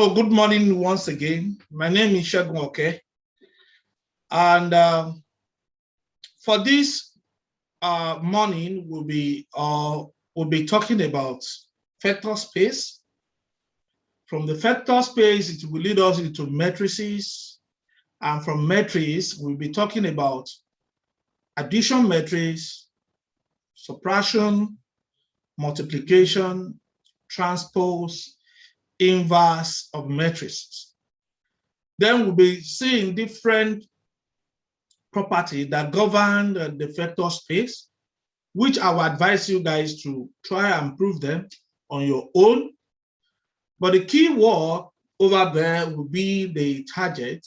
So good morning once again. My name is Shegun Oke, and for this morning we'll be talking about vector space. From the vector space, it will lead us into matrices, and from matrices we'll be talking about addition matrix, subtraction, multiplication, transpose, inverse of matrices. Then we'll be seeing different properties that govern the vector space, which I will advise you guys to try and prove them on your own. But the key word over there will be the target.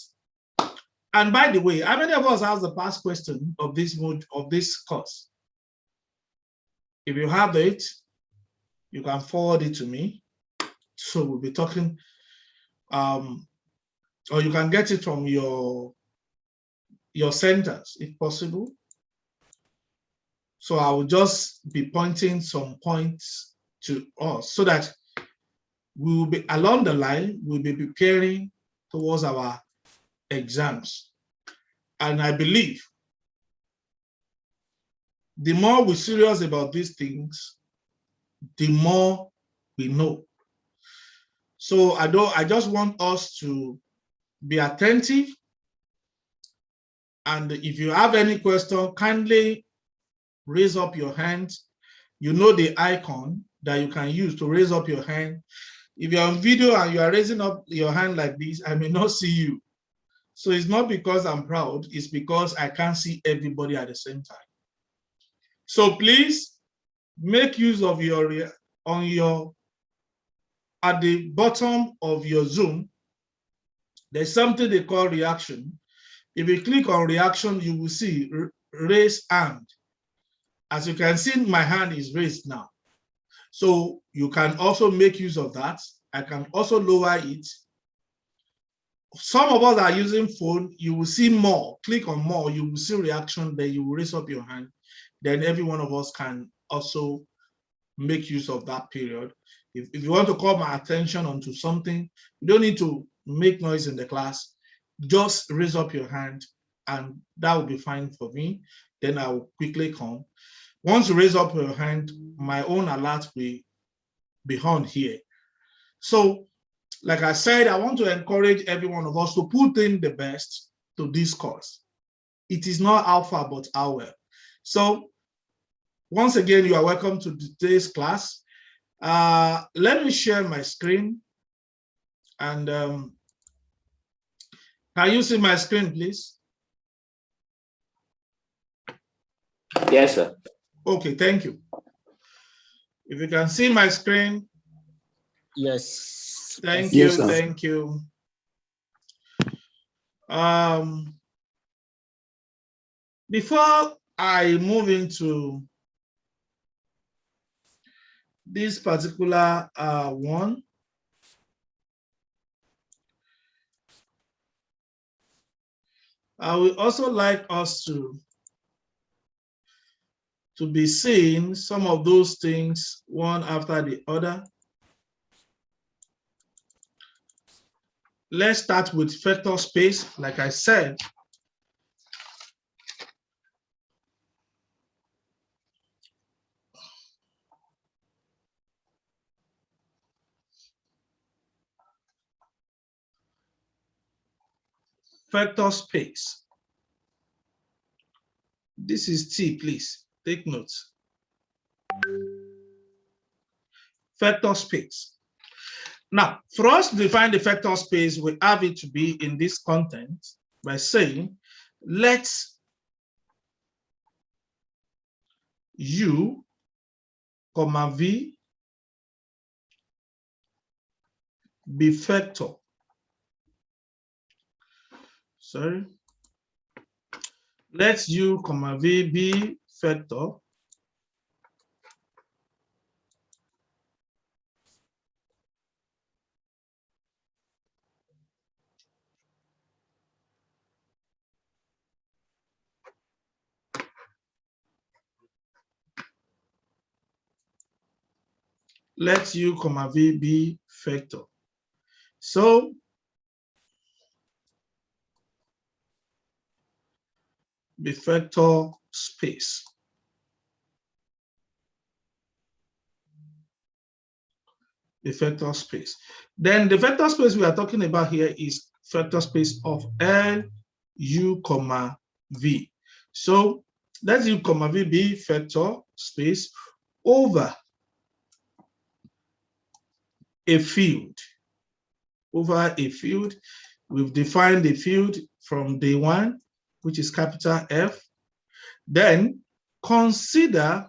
And by the way, how many of us have the past question of this course? If you have it, you can forward it to me. So we'll be talking, or you can get it from your centers if possible. So I will just be pointing some points to us so that we will be along the line, we'll be preparing towards our exams. And I believe the more we're serious about these things, the more we know. So I just want us to be attentive. And if you have any question, kindly raise up your hand. You know the icon that you can use to raise up your hand. If you're on video and you are raising up your hand like this, I may not see you. So it's not because I'm proud, it's because I can't see everybody at the same time. So please make use of at the bottom of your Zoom, there's something they call reaction. If you click on reaction, you will see raise hand. As you can see, my hand is raised now. So you can also make use of that. I can also lower it. Some of us are using phone, you will see more. Click on more, you will see reaction, then you will raise up your hand. Then every one of us can also make use of that period. If you want to call my attention onto something, you don't need to make noise in the class. Just raise up your hand and that will be fine for me. Then I will quickly come. Once you raise up your hand, my own alert will be on here. So, like I said, I want to encourage every one of us to put in the best to this course. It is not how far, but how well. So, once again, you are welcome to today's class. Let me share my screen. And can you see my screen, please? Yes, sir. Okay, thank you. If you can see my screen. Yes. Thank you. Yes, thank you. Before I move into this particular one, I would also like us to be seeing some of those things one after the other. Let's start with vector space. Like I said, vector space. This is T, please take notes. Vector space. Now, for us to define the vector space, we have it to be in this content by saying, let U, V be vector. Sorry. Let U, V be vector. Let U, V be vector. So the vector space. The vector space. Then the vector space we are talking about here is vector space of L, U, comma, V. So let U, comma, V be vector space over a field. Over a field. We've defined the field from day one, which is capital F. Then consider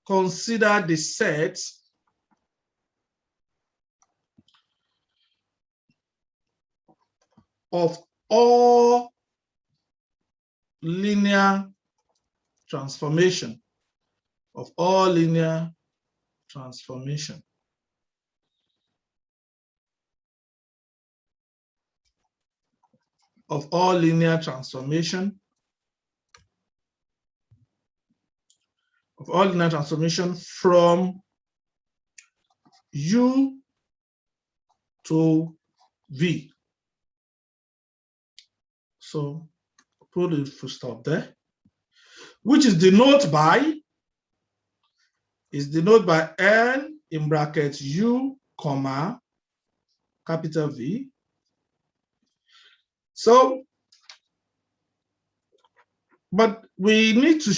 the set of all linear transformation, of all linear transformation. Of all linear transformation. Of all linear transformation from U to V. So put a full stop there, which is denoted by L in brackets U, comma, capital V. So, but we need to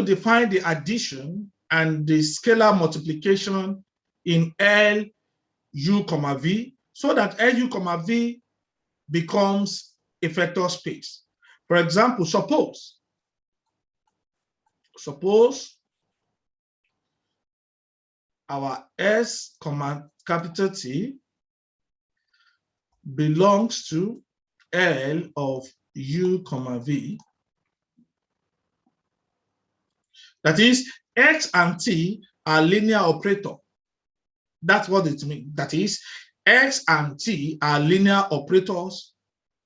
define the addition and the scalar multiplication in L, U, comma, V, so that L, U, comma, V becomes a vector space. For example, suppose our S, comma, capital T belongs to L of U, comma, V. That is, X and T are linear operator. That's what it means. That is, X and T are linear operators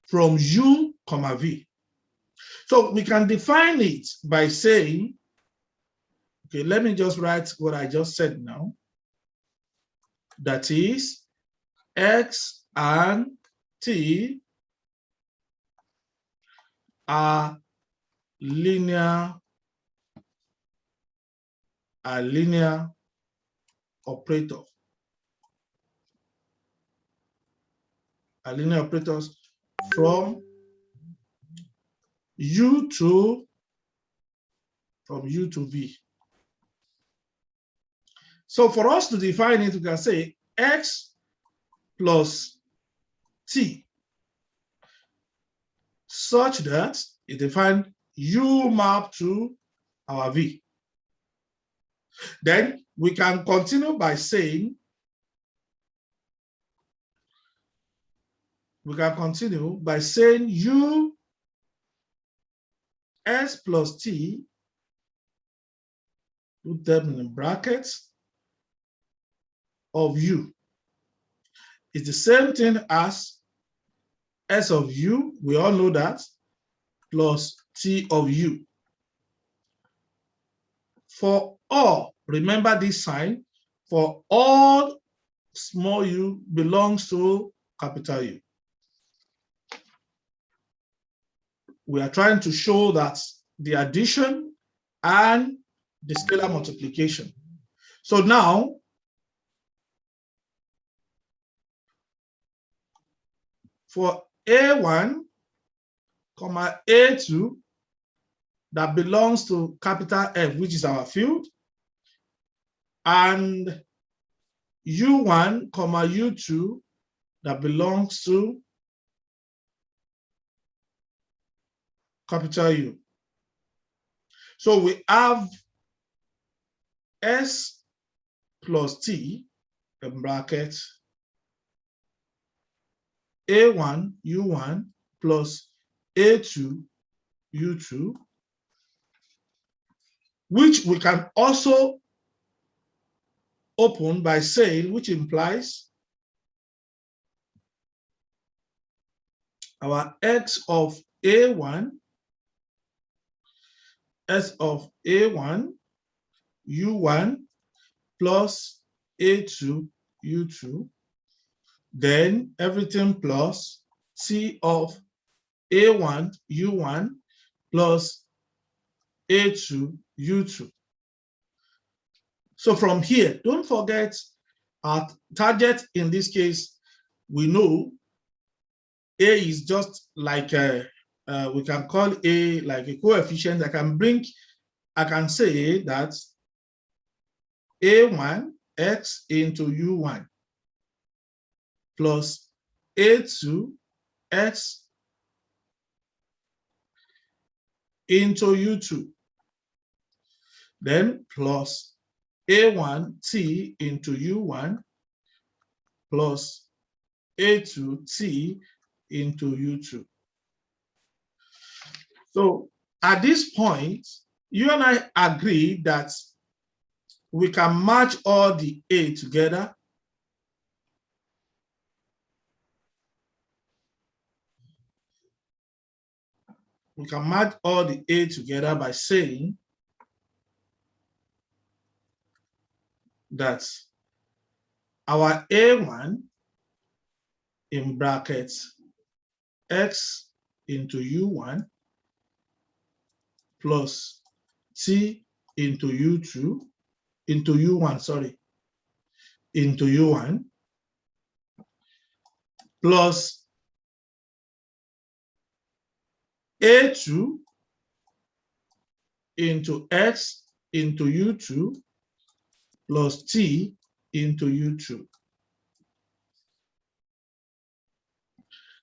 from U, comma, V. So we can define it by saying, okay, let me just write what I just said now. That is, X and T are linear operator. Are linear operators from U to V. So for us to define it, we can say X plus T such that it defines U map to our V. Then we can continue by saying, U S plus T, put them in brackets, of U. It's the same thing as S of U, we all know that, plus T of U. For all, remember this sign, for all small u belongs to capital U. We are trying to show that the addition and the scalar multiplication. So now, for A1, comma A2, that belongs to capital F, which is our field, and U1, comma U2, that belongs to capital U. So we have S plus T in brackets A1 U1 plus A2 U2, which we can also open by saying, which implies our X of A1, S of A1 U1 plus A2, U2, then everything plus T of A1, U1 plus A2, U2. So from here, don't forget our target in this case, we know A is just like we can call A like a coefficient. I can say that A1 x into U1 plus A2 x into U2, then plus A1 t into U1 plus A2 t into U2. So at this point, you and I agree that we can match all the A together. We can match all the A together by saying that our A1 in brackets x into U1 plus t into U2 into U1, sorry, into U1 plus A2 into x into U2 plus t into U2.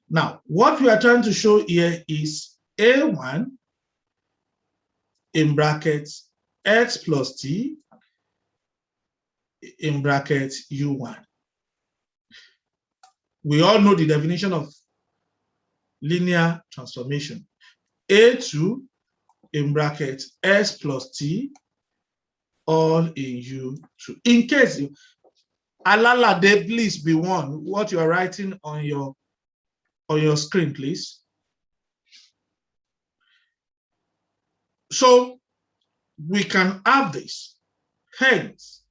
Now, what we are trying to show here is A1 in brackets x plus t in brackets U1. We all know the definition of linear transformation. A2 in brackets x plus t all in U2. In case you, Alalade, please be one what you are writing on your screen, please. So we can have this. Hence,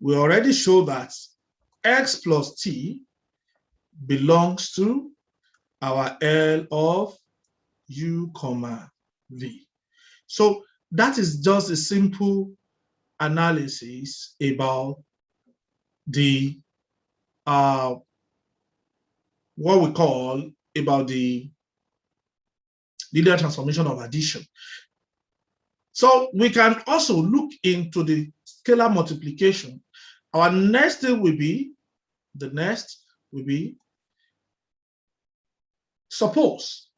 we already show that x plus t belongs to our L of U, V. So that is just a simple analysis about the what we call about the linear transformation of addition. So we can also look into the scalar multiplication. Our next thing will be, suppose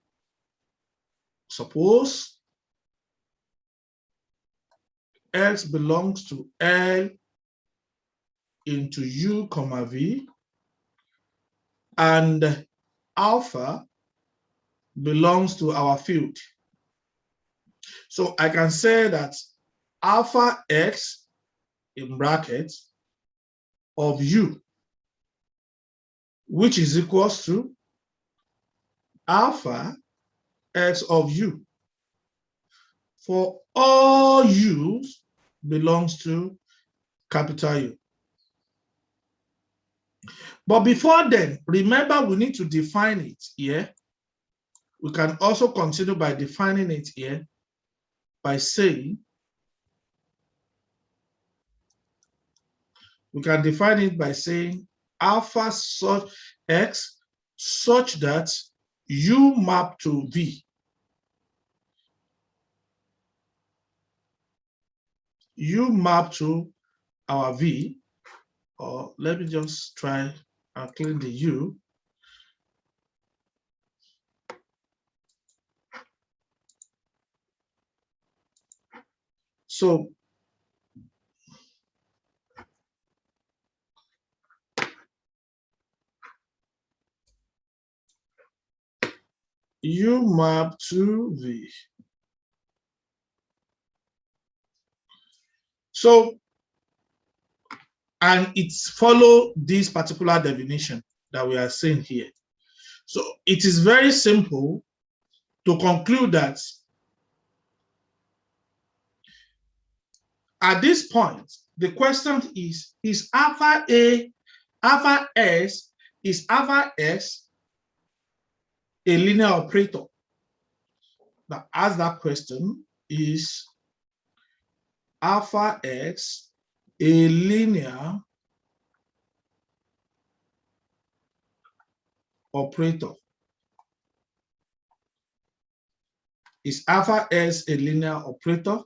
x belongs to L into U, V, and alpha belongs to our field. So I can say that alpha x in brackets of U, which is equals to alpha x of U, for all U's belongs to capital U. But before then, remember we need to define it here. We can also continue by defining it here by saying, we can define it by saying alpha such x such that U map to V. U map to our V, or let me just try and clean the U. So U map to V. So, and it's follow this particular definition that we are saying here. So it is very simple to conclude that at this point, the question is alpha S a linear operator? Now, ask that question, is alpha X a linear operator? Is alpha S a linear operator?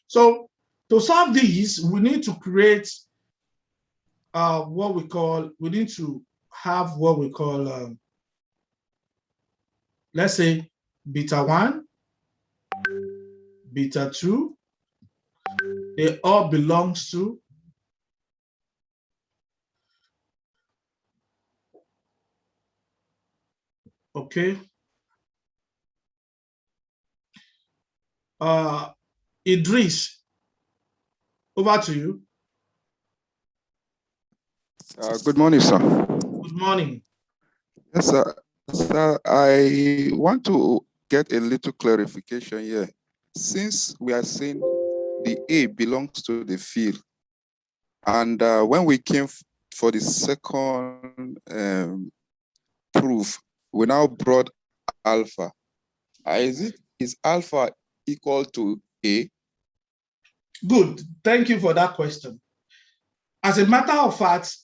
So to solve these, we need to create we need to have what we call, let's say, beta 1, beta 2, they all belongs to okay. Idris, over to you. Good morning, sir. Good morning. Yes, sir. Sir, I want to get a little clarification here. Since we are saying the A belongs to the field, and when we came for the second proof, we now brought alpha. Is alpha equal to A? Good. Thank you for that question. As a matter of fact,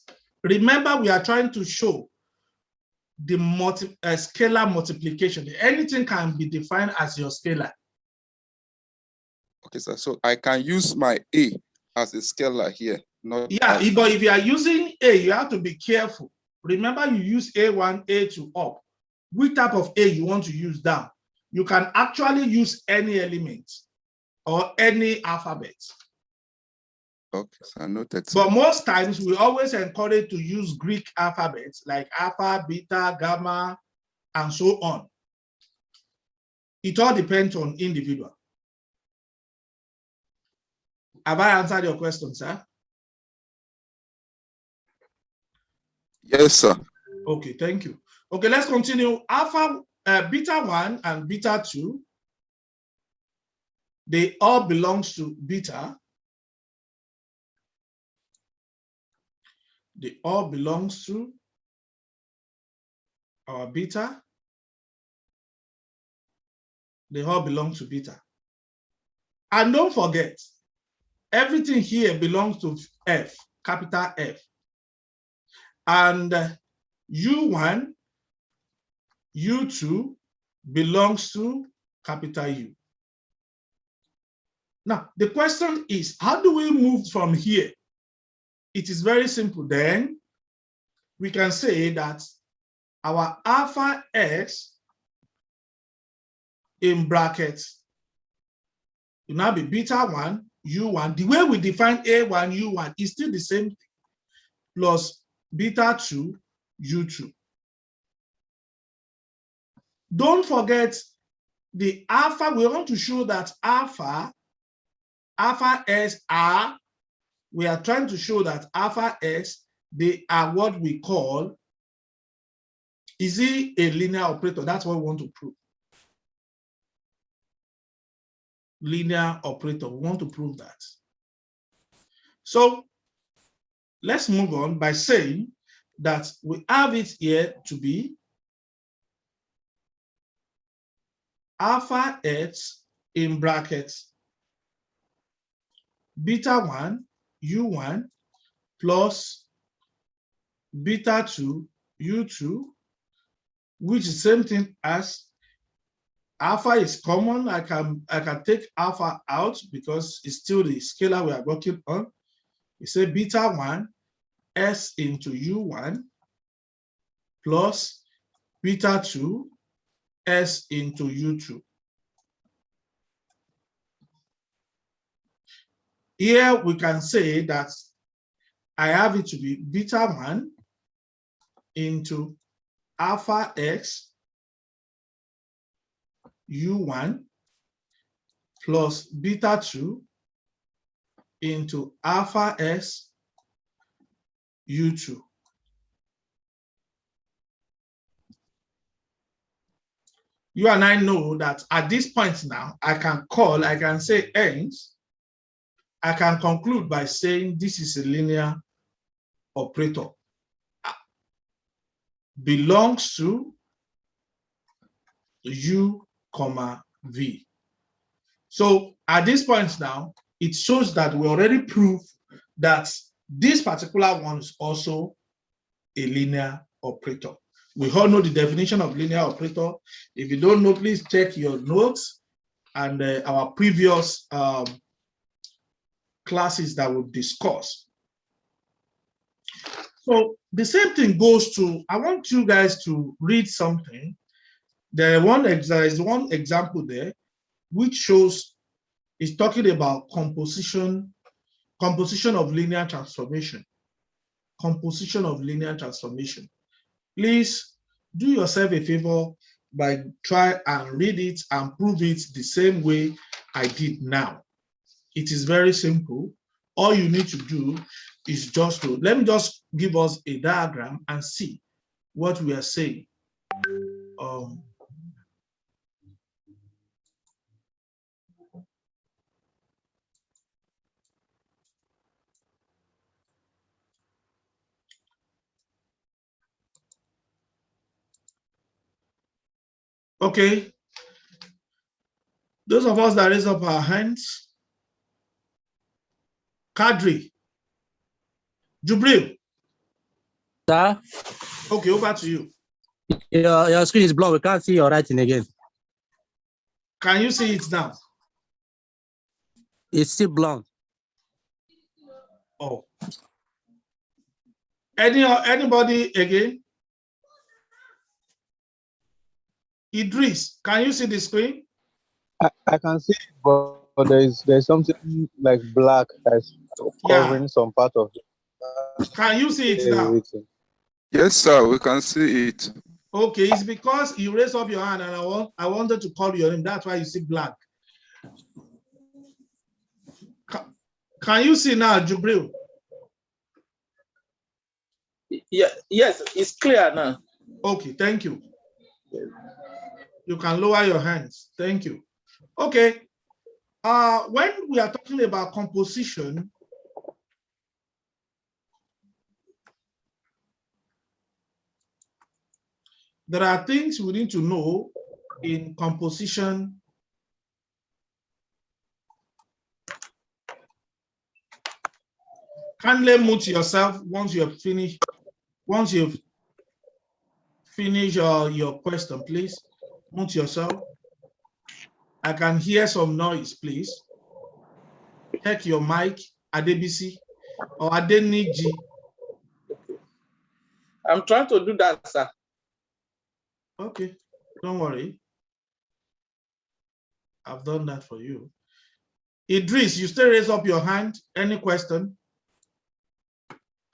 remember we are trying to show the scalar multiplication. Anything can be defined as your scalar. Okay, sir. So I can use my A as a scalar here. Not yeah, alpha. But if you are using A, you have to be careful. Remember, you use A1, A2 up. Which type of A you want to use down? You can actually use any element or any alphabet. Okay, so noted, sir. But most times we always encourage to use Greek alphabets like alpha, beta, gamma, and so on. It all depends on individual. Have I answered your question, sir? Yes, sir. Okay, thank you. Okay, let's continue. Beta 1 and beta 2, they all belongs to beta. They all belongs to our beta. They all belong to beta. And don't forget, everything here belongs to F, capital F. And U1, U2 belongs to capital U. Now, the question is, how do we move from here? It is very simple. Then we can say that our alpha X in brackets will now be beta 1, U1. The way we define A1, U1 is still the same thing, plus beta 2, U2. Don't forget the alpha. We want to show that alpha S are, we are trying to show that alpha S, they are what we call, is it a linear operator? That's what we want to prove. Linear operator, we want to prove that. So let's move on by saying that we have it here to be alpha X in brackets beta 1, U1 plus beta 2, U2, which is the same thing as alpha is common. I can take alpha out because it's still the scalar we are working on. We say beta 1 S into U1 plus beta 2 S into U2. Here we can say that I have it to be beta 1 into alpha X U1 plus beta 2 into alpha S U2. you and I know that at this point now, I can say hence, I can conclude by saying this is a linear operator. Belongs to U, V. So at this point now, it shows that we already proved that this particular one is also a linear operator. We all know the definition of linear operator. If you don't know, please check your notes and our previous classes that we've discussed. So the same thing goes to, I want you guys to read something. There is one example there which shows, is talking about composition of linear transformation. Composition of linear transformation. Please do yourself a favor by try and read it and prove it the same way I did now. It is very simple. All you need to do is just to, let me just give us a diagram and see what we are saying. Okay. Those of us that raise up our hands, Kadri, Jubril. Sir? Okay, over to you. Your screen is blocked. We can't see your writing again. Can you see it now? It's still blocked. Oh. Anybody again? Idris, can you see the screen? I can see it, but there's something like black that's covering some part of it. Can you see it now? Yes, sir, we can see it. Okay, it's because you raised up your hand and I wanted to call your name. That's why you see black. Can you see now, Jubril? Yeah, yes, it's clear now. Okay, thank you. You can lower your hands. Thank you. Okay. When we are talking about composition, there are things we need to know in composition. Kindly mute yourself once you have finished. Once you've finished your question, please mute yourself. I can hear some noise, please. Check your mic, Adebisi or Adeniji. I'm trying to do that, sir. Okay, don't worry. I've done that for you. Idris, you still raise up your hand. Any question?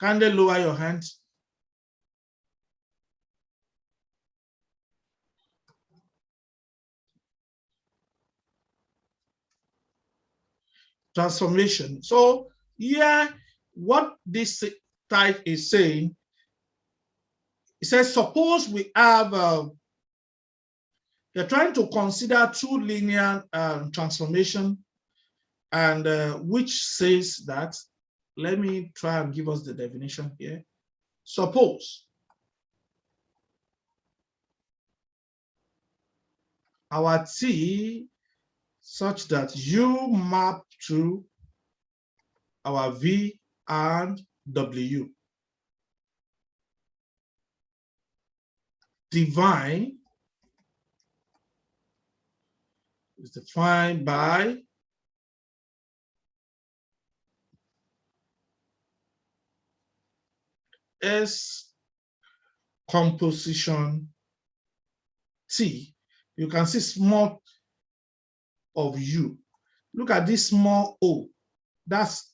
Can they lower your hand? Transformation. So yeah, what this type is saying, it says, suppose we have, you're trying to consider two linear transformation, and which says that, let me try and give us the definition here. Suppose our T such that U map to our V and W. Divine is defined by S composition T. You can see small of U. Look at this small o. That's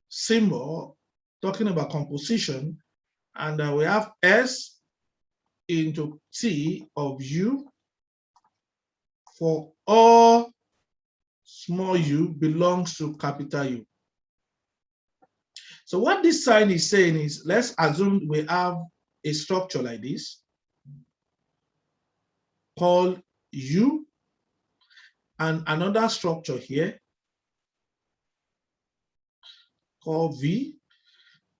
symbol talking about composition. And we have S into T of U for all small u belongs to capital U. So what this sign is saying is, let's assume we have a structure like this called U, and another structure here called V.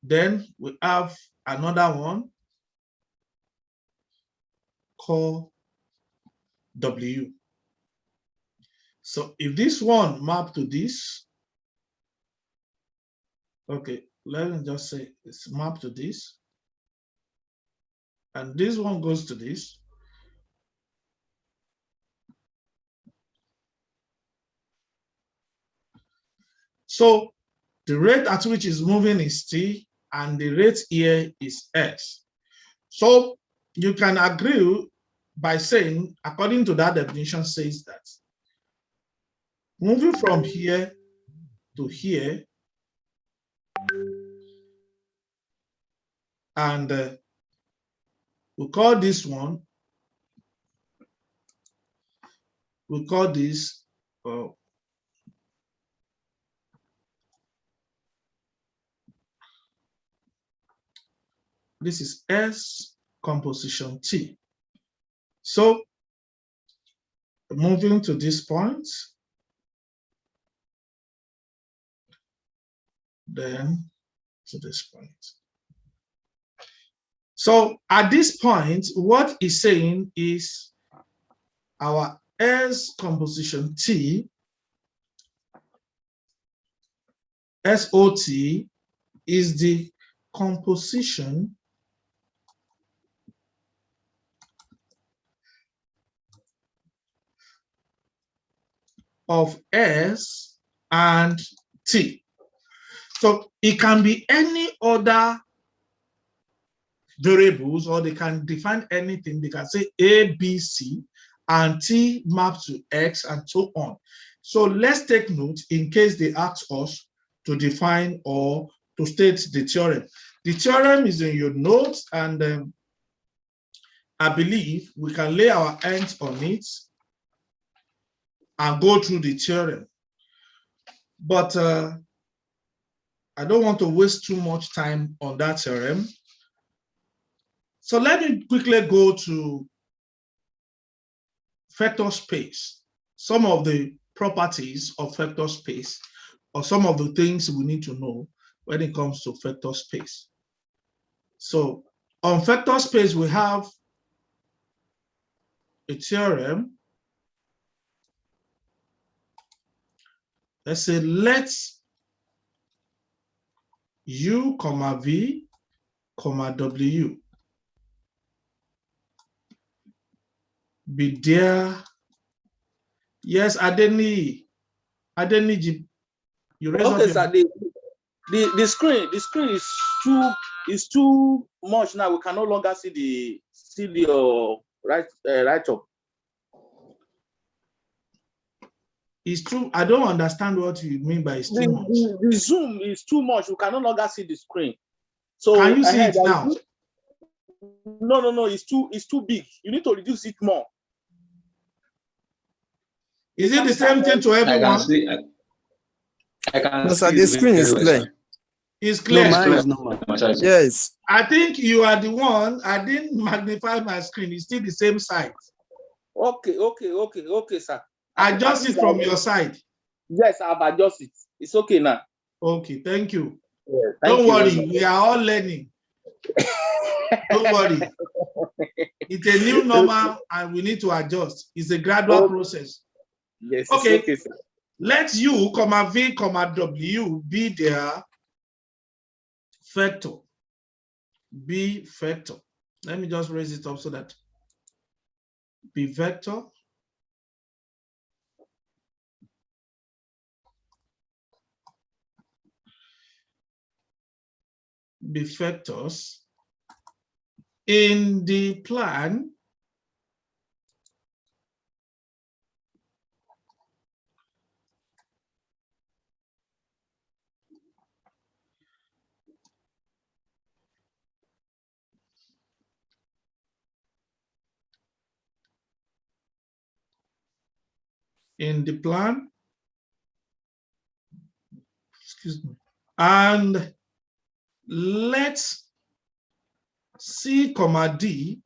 Then we have another one called W. So if this one map to this, okay, let me just say it's mapped to this, and this one goes to this. So the rate at which it's moving is T, and the rate here is S. So you can agree by saying, according to that definition, says that moving from here to here, and we call this one, we call this this is S composition T. So moving to this point, then to this point. So at this point, what it's saying is our S composition T, SOT, is the composition of S and T. So it can be any other variables, or they can define anything. They can say A, B, C, and T maps to X, and so on. So let's take note in case they ask us to define or to state the theorem. The theorem is in your notes, and I believe we can lay our hands on it and go through the theorem. But I don't want to waste too much time on that theorem. So let me quickly go to vector space, some of the properties of vector space, or some of the things we need to know when it comes to vector space. So on vector space, we have a theorem. Let's say let U, V, W be there. Yes, Adeni, you raise Okay, up sir. The screen is too much now. We can no longer see the right up. It's too. I don't understand what you mean by it's too much. The zoom is too much. We can no longer see the screen. So can you see it now? No. It's too big. You need to reduce it more. Is it the same thing to everyone? I can No, see sir, the screen is clear. It's clear. No, mine is normal. Yes. I think you are the one. I didn't magnify my screen. It's still the same size. Okay, sir. Adjust it from your side. Yes, I've adjusted it. It's okay now. Okay, thank you. Yeah, Don't worry, we are all learning. Don't worry. It's a new normal and we need to adjust. It's a gradual process. Yes, Okay. It's okay, sir. Let U, V, W be their vector. Be vector. Let me just raise it up so that be vector. Be vectors in the plan. Excuse me, and let's C, D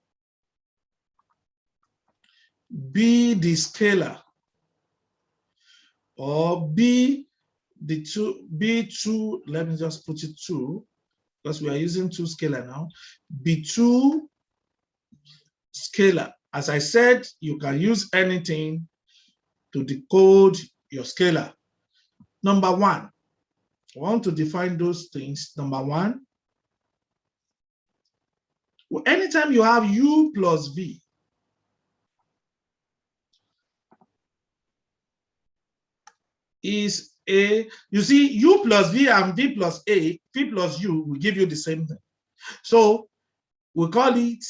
be the scalar, or be the two, let me just put it 2, because we are using 2 scalar now, be 2 scalar. As I said, you can use anything to decode your scalar. Number 1, I want to define those things. Number 1, anytime you have u plus v, is a, you see, u plus v and v plus a, v plus u will give you the same thing. So we call it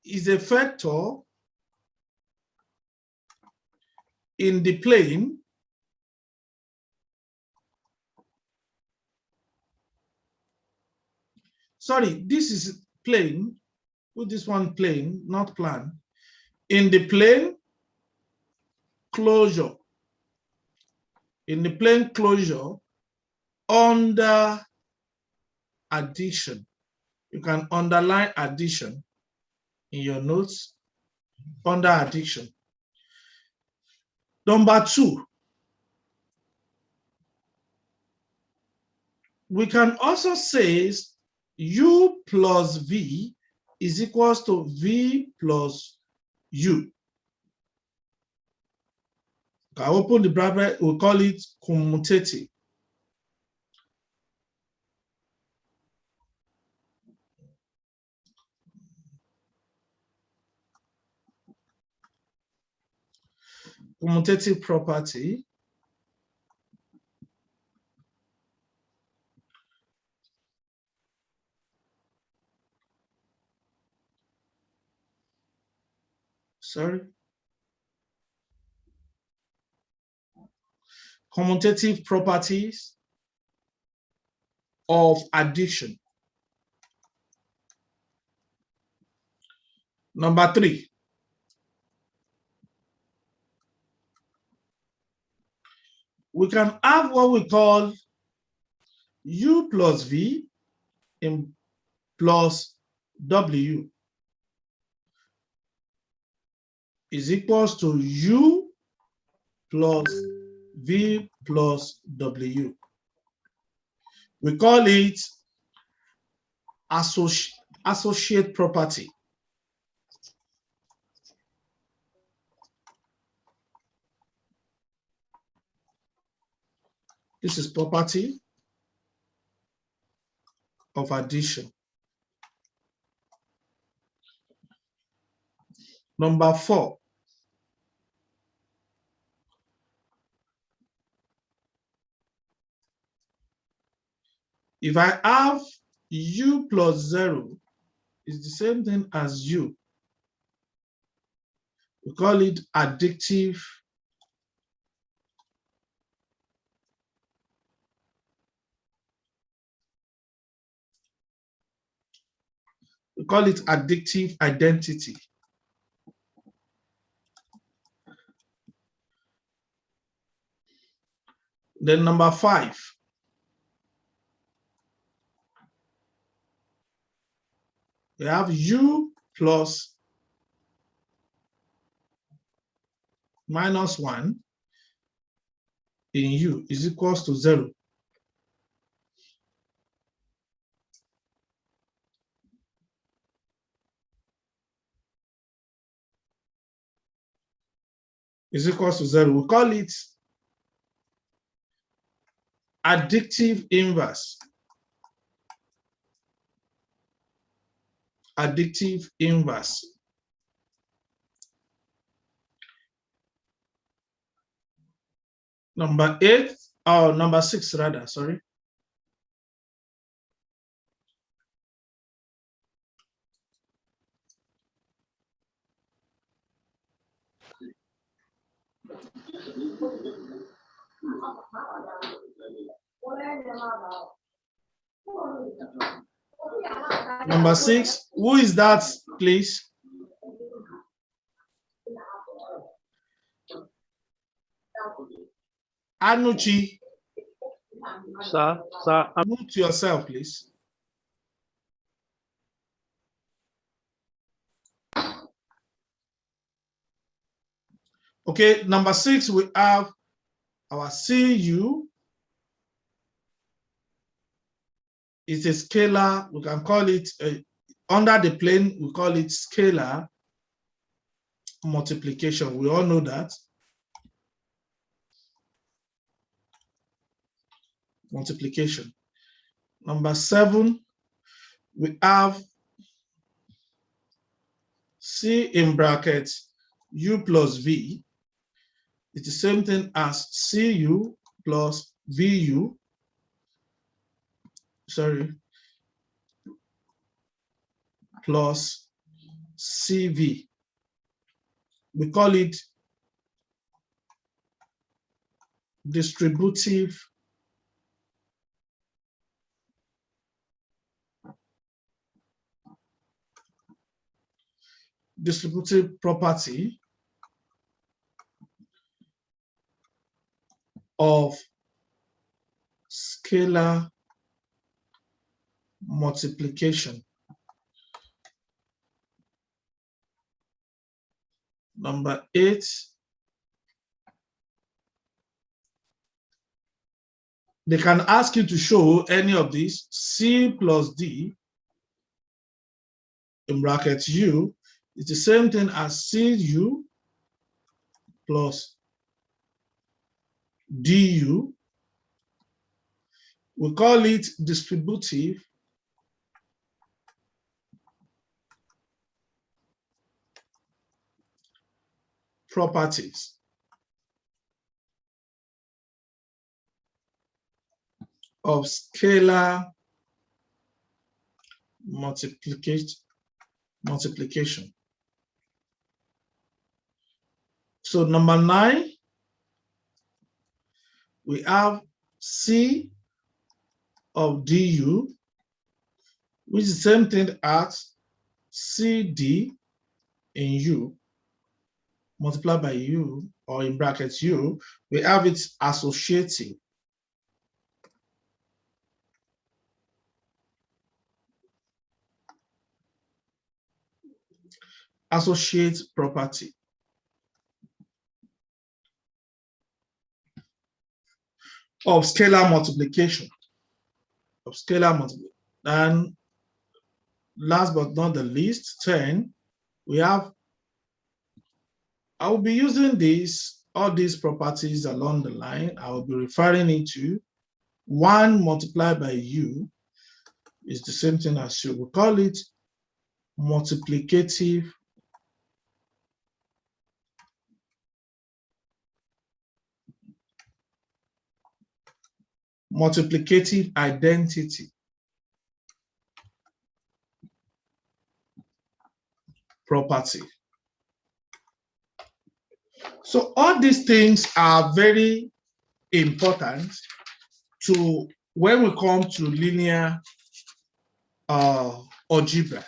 is a vector in the plane sorry, this is plane, put this one plane, not plan, in the plane closure, in the plane closure under addition. You can underline addition in your notes, under addition. Number 2, we can also say u plus v is equals to v plus u. I open the bracket, we call it commutative. Commutative property. Sorry. Commutative properties of addition. Number 3, we can have what we call u plus v in plus w is equals to u plus v plus w. We call it associate property. This is property of addition. Number 4, if I have u plus 0 is the same thing as u, we call it additive identity. Then number 5, we have u plus minus 1 in u is equals to 0. Is equals to 0. We call it additive inverse. Additive inverse. Number 8, or number 6 rather, sorry. Number 6, who is that, please? Anuchi. Sir, Mute yourself, please. Okay, number 6, we have our CU. It's a scalar. We can call it, under the plane, we call it scalar multiplication. We all know that. Multiplication. Number 7, we have C in brackets U plus V. It's the same thing as CU plus VU. Sorry. Plus CV. We call it distributive property of scalar multiplication. Number 8, they can ask you to show any of these. C plus D in brackets U is the same thing as CU plus DU. We call it distributive properties of scalar multiplication. So number 9, we have C of DU, which is the same thing as CD in U multiplied by U, or in brackets U. We have it associative. Associate property of scalar multiplication. And last but not the least, 10, we have, I will be using all these properties along the line. I will be referring it to 1 multiplied by U is the same thing as U. We call it multiplicative identity property. So all these things are very important to when we come to linear algebra.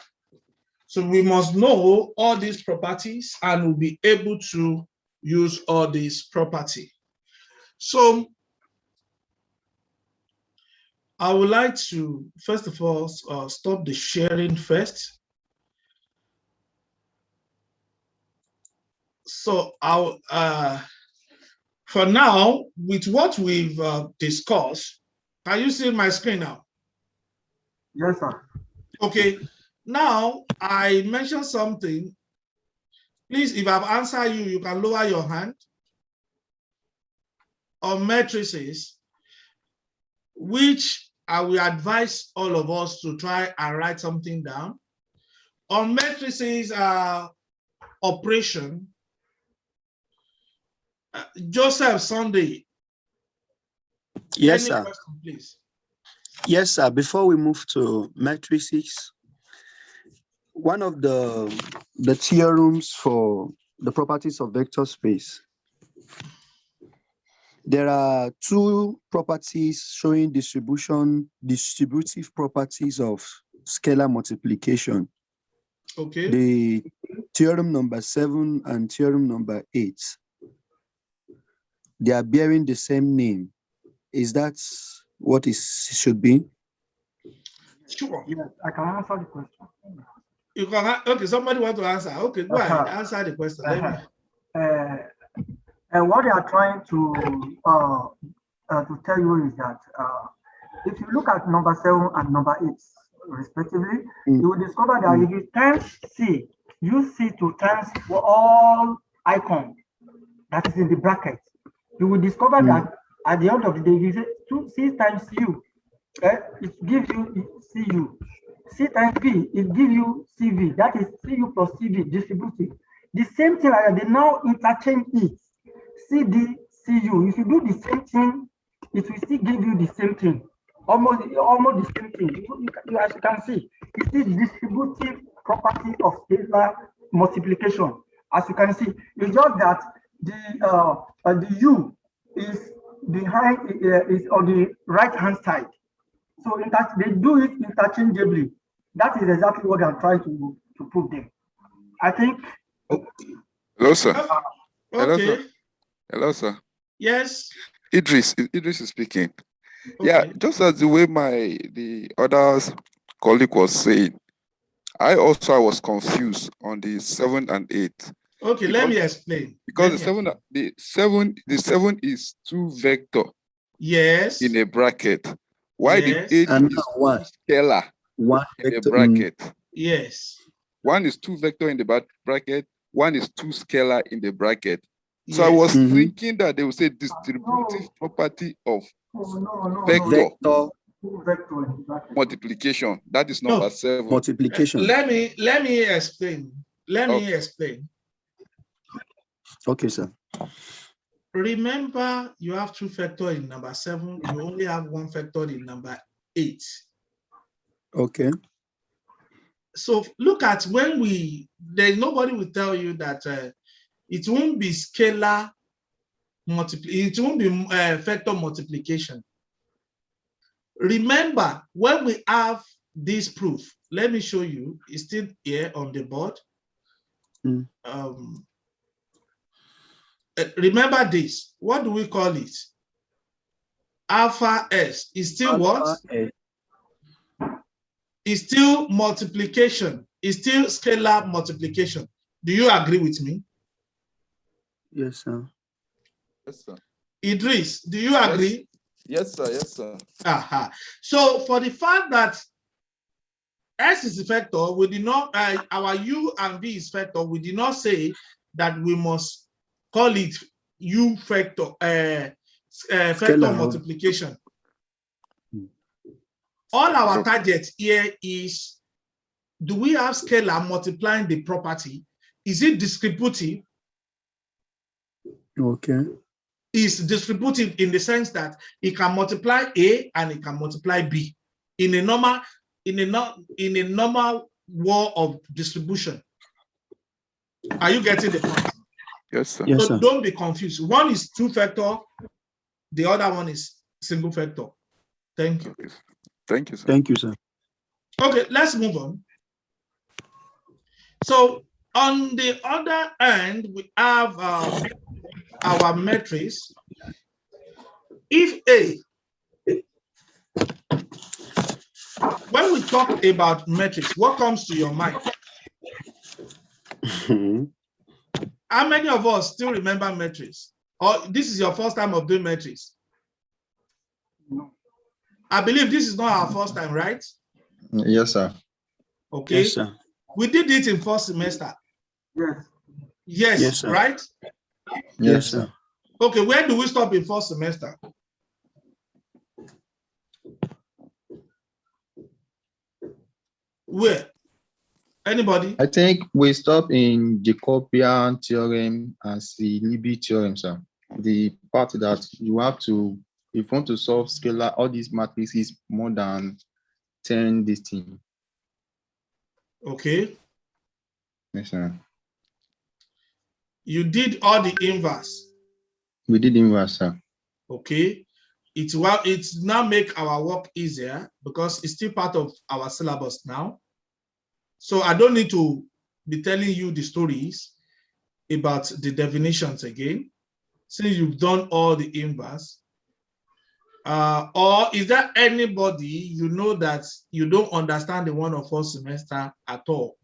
So we must know all these properties and we'll be able to use all these properties. So I would like to, first of all, stop the sharing first. So for now, with what we've discussed, can you see my screen now? Yes, sir. Okay. Now, I mentioned something. Please, if I've answered you, you can lower your hand. On matrices, which I will advise all of us to try and write something down. On matrices operation, Joseph Sunday. Yes, Any sir. question, please? Yes, sir. Before we move to matrices, one of the theorems for the properties of vector space, there are 2 properties showing distributive properties of scalar multiplication. Okay. The theorem number 7 and theorem number 8. They are bearing the same name. Is that what it should be? Sure. Yes, I can answer the question. You can, okay, somebody want to answer. Okay, go ahead, answer the question. And what they are trying to tell you is that if you look at number 7 and number 8, respectively, you will discover that if you times C, use C to times for all icons that is in the bracket, you will discover that at the end of the day, you say 2C times U, it gives you CU. C times V, it gives you CV. That is CU plus CV, distributive. The same thing, they now interchange it. CD, CU. If you do the same thing, it will still give you the same thing. Almost the same thing. As you can see, it is distributive property of scalar multiplication. As you can see, it's just that the U is behind, is on the right hand side. So in that they do it interchangeably. That is exactly what I'm trying to prove them. I think. Hello, sir. Hello, Okay. sir. Hello, sir. Yes. Idris is speaking. Okay. Yeah, just as the way the other colleague was saying, I was confused on the 7 and 8. Okay, let me explain. Because the seven is 2 vector. Yes. In a bracket. Why yes. the 8 And is one scalar in a bracket? Yes. One is 2 vector in the bracket, one is 2 scalar in the bracket. Yes. So I was thinking that they would say distributive property of vector multiplication. That is number 7. Multiplication. Let me explain. Let me explain. Okay, sir. Remember, you have 2 factors in number 7. You only have 1 factor in number 8. Okay. So look at when nobody will tell you that it won't be scalar multiplication. It won't be factor multiplication. Remember, when we have this proof, let me show you. It's still here on the board. Remember this. What do we call it? Alpha S is still what? It's still multiplication. It's still scalar multiplication. Do you agree with me? Yes, sir. Yes, sir. Idris, do you agree? Yes, sir. Yes, sir. So for the fact that S is a factor, we did not, our U and V is factor, we did not say that we must call it U factor, factor multiplication. All our target here is, do we have scalar multiplying the property? Is it distributive? Okay. Is distributive in the sense that it can multiply A and it can multiply B in a normal war of distribution. Are you getting the point? Yes, sir. Yes, so sir. Don't be confused. One is 2 factor, the other one is single factor. Thank you. Thank you, sir. Thank you, sir. Okay, let's move on. So on the other end, we have our matrix. If A, when we talk about matrix, what comes to your mind? How many of us still remember matrix? Or this is your first time of doing matrix? No. I believe this is not our first time, right? Yes, sir. Okay. Yes, sir. We did it in first semester. Yes. Yes, sir. right? Yes, sir. Okay, where do we stop in first semester? Where? Anybody? I think we stop in Jacobian theorem and the Libby theorem, sir. The part that you have to, if you want to solve scalar, all these matrices more than 10 this thing. Okay. Yes, sir. You did all the inverse. We did inverse, sir. Okay. It's now make our work easier because it's still part of our syllabus now. So I don't need to be telling you the stories about the definitions again, since you've done all the inverse. Or is there anybody you know that you don't understand the one of first semester at all?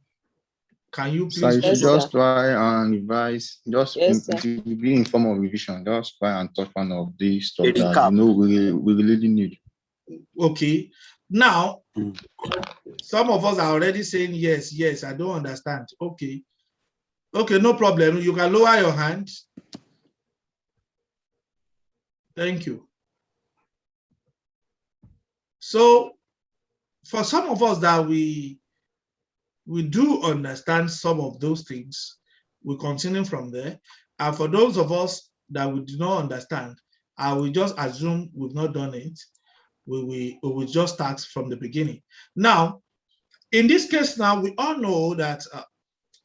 Can you So please? you should Yes, just sir. try and revise, just Yes, sir. it will be in form of revision. Just try and touch one of these stuff that recap. you know we really need. Okay. Now, Mm. some of us are already saying yes, yes, I don't understand. Okay. Okay, no problem. You can lower your hand. Thank you. So for some of us that we do understand some of those things, we continue from there. And for those of us that we do not understand, I will just assume we've not done it. We will just start from the beginning. Now, in this case now, we all know that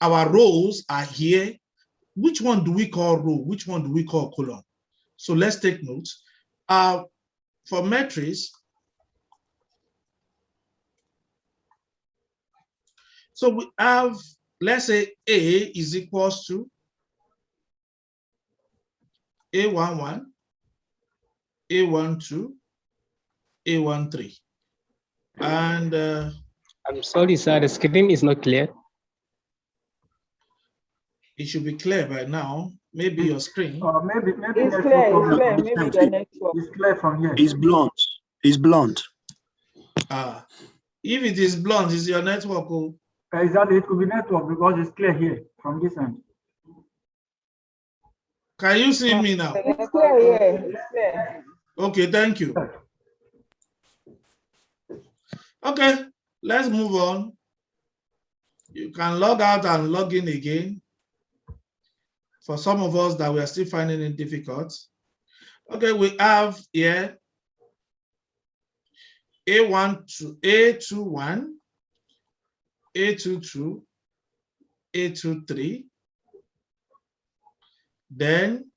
our rows are here. Which one do we call row? Which one do we call column? So let's take notes. For matrix, so we have, let's say A is equals to A11, A12, A13. And I'm sorry, sir, the screen is not clear. it should be clear by now. Maybe your screen. Maybe It's network clear, problem. it's clear. Maybe the network. It's clear from here. It's blunt. It's blunt. If it is blunt, it's your network. Oh. Exactly, it could be network because it's clear here from this end. Can you see me now? It's clear, yeah. It's clear. Okay, thank you. Okay, let's move on. You can log out and log in again. For some of us that we are still finding it difficult. Okay, we have here A1 to A21, A22, A23, then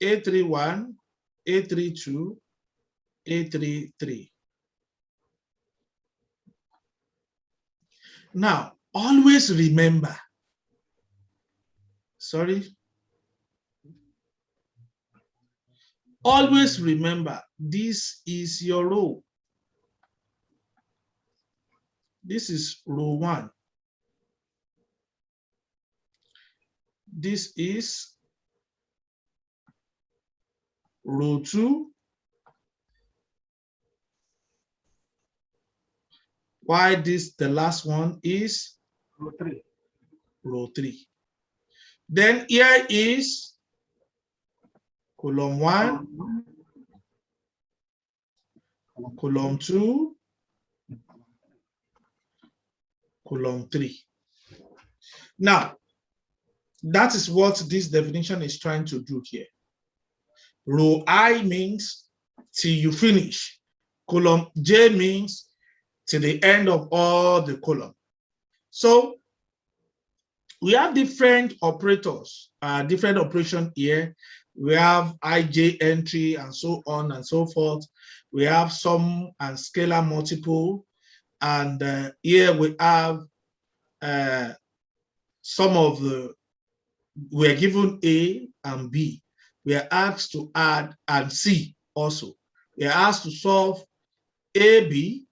A31, A32, A33. Now, always remember, always remember, this is your row. This is row 1. This is row 2. Why this, the last one, is Row 3. Row 3. Then here is column 1, column 2, column 3. Now, that is what this definition is trying to do here. Row I means till you finish. Column J means to the end of all the column. So we have different operators, different operation here. We have IJ entry and so on and so forth. We have sum and scalar multiple. And here we have some of the, we're given A and B. We are asked to add, and C also. We are asked to solve AB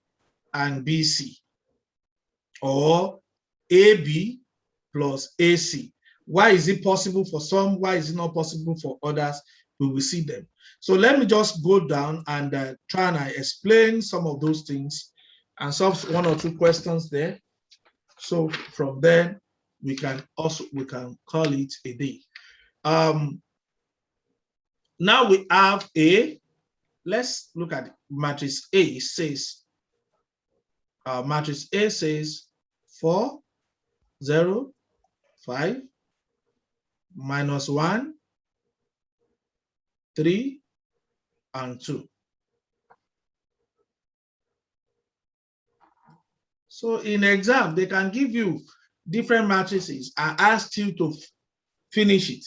and BC, or AB plus AC. Why is it possible for some? Why is it not possible for others? We will see them. So let me just go down and try and explain some of those things and solve one or two questions there. So from there, we can call it a day. Now we have A. Let's look at matrix A. Says matrix A says 4, 0, 5, -1, 3, and 2. So in exam, they can give you different matrices and ask you to finish it.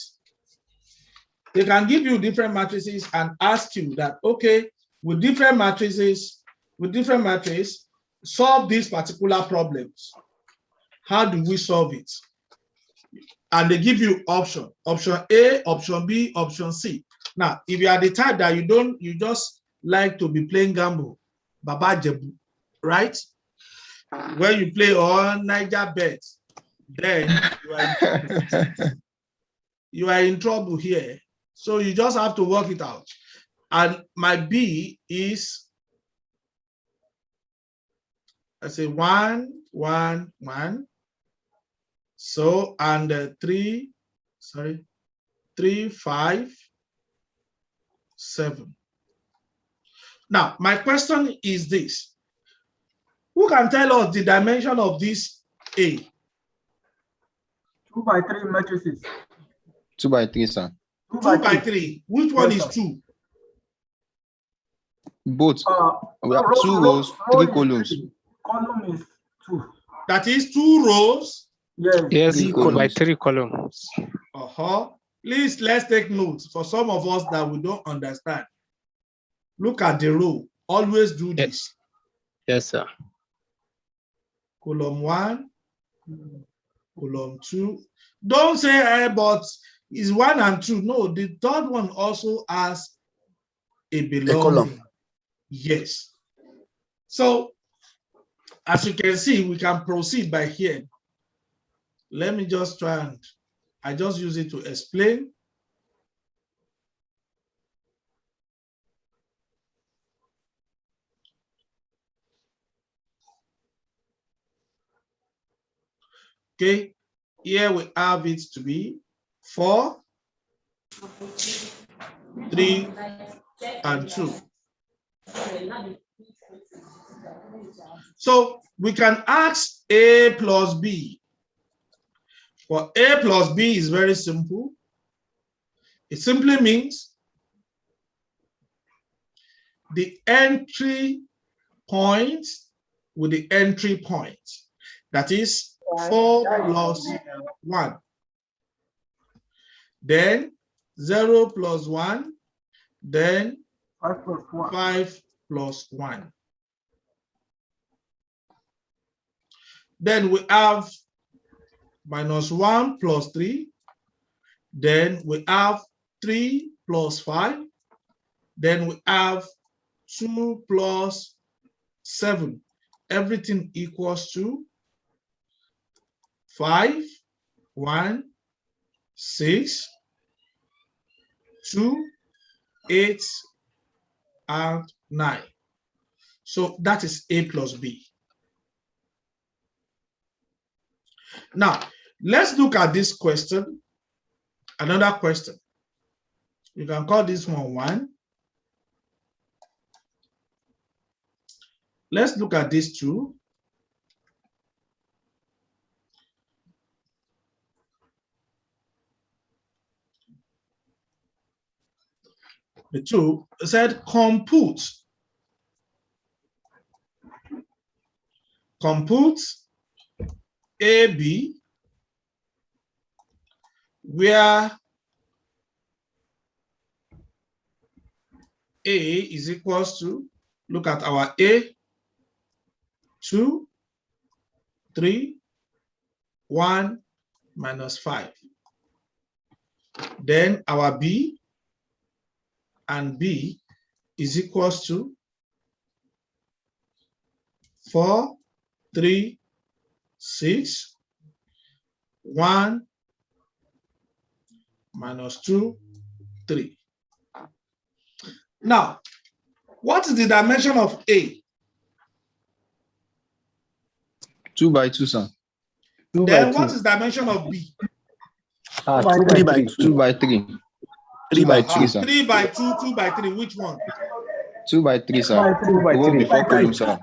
They can give you different matrices and ask you that, okay, with different matrices, solve these particular problems. How do we solve it? And they give you option A, option B, option C. Now, if you are the type that you just like to be playing gamble, Baba Jebu, right? Where you play on Niger bet, then you are in trouble. You are in trouble here. So you just have to work it out. And my B is, I say 1, 1, 1. So, and 3, 5, 7. Now, my question is this. Who can tell us the dimension of this A? 2 by 3 matrices. 2 by 3, sir. 2 2 by 3. Which one is 2? Both. We have 2 rows, 3 columns. Column is 2. That is 2 rows. Yes, 3 by columns. 3 columns. Please, let's take notes for some of us that we don't understand. Look at the row. Always do this. Yes, sir. Column 1, column 2. Don't say, but it's 1 and 2. No, the third one also has a belonging. column. Yes. So, as you can see, we can proceed by here. Let me just try and I just use it to explain. Okay, here we have it to be 4, 3, and 2. So we can ask A plus B. For A plus B is very simple. It simply means the entry point with the entry point. That is 4 plus 1. Then 0 plus 1. Then 5 plus 1. 5 plus 1. Then we have minus 1 plus 3. Then we have 3 plus 5. Then we have 2 plus 7. Everything equals to 5, 1, 6, 2, 8, and 9. So that is A plus B. Now, let's look at this question. Another question. You can call this one 1. Let's look at this 2. The 2 said compute AB, where A is equals to, look at our A, 2, 3, 1, minus 5. Then our B and B is equals to 4, 3, 6, 1, minus 2, 3. Now, what is the dimension of A? 2 by 2, sir. Then what is the dimension of B? 3 by 2. 2 by 3. 3 by 2. 3 by 2, 2 by 3. Which one? 2 by 3, sir. 2 by 3. Before column, sir.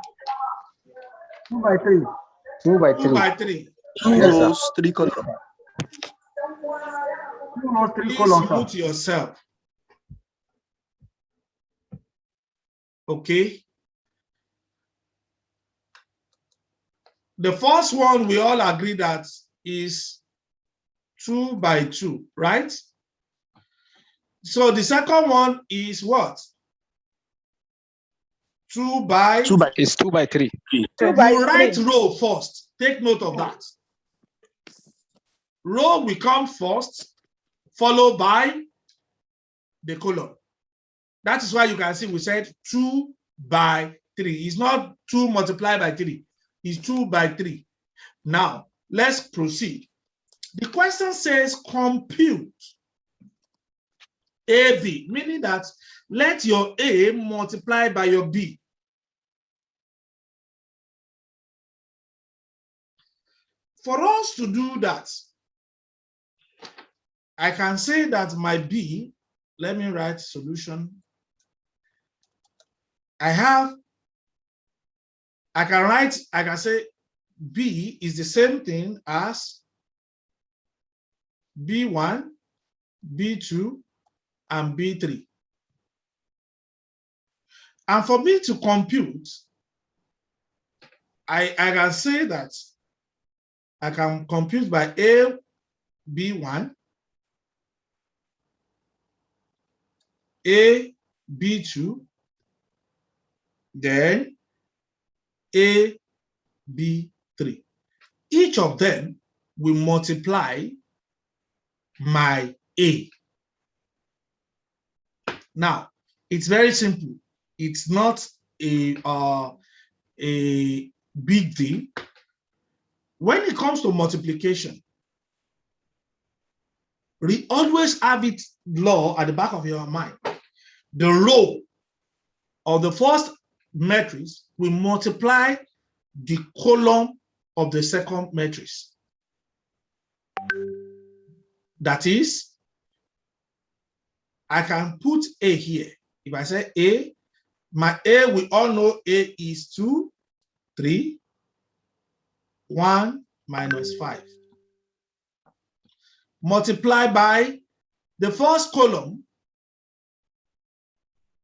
2 by 3. 2 by 2 3. by 3. 2 rows, 3 columns. 2 rows, 3 Please columns. mute yourself. Okay. The first one we all agree that is 2 by 2, right? So the second one is what? 2 by 2 by It's 2 by 3. 2 by you write 3. row first. Take note of that. Row will come first, followed by the column. That is why you can see we said 2 by 3. It's not 2 multiplied by 3. It's 2 by 3. Now, Let's proceed. The question says compute AB, meaning that let your A multiply by your B. For us to do that, I can say that my B, let me write solution. I can say B is the same thing as B1, B2, and B3. And for me to compute, I can say that I can compute by A, B1, A, B2, then A, B3. Each of them will multiply my A. Now, it's very simple. It's not a big deal. When it comes to multiplication, always have it law at the back of your mind. The row of the first matrix will multiply the column of the second matrix. That is, I can put A here. If I say A, my A, we all know A is 2, 3, 1 minus 5. Multiply by the first column,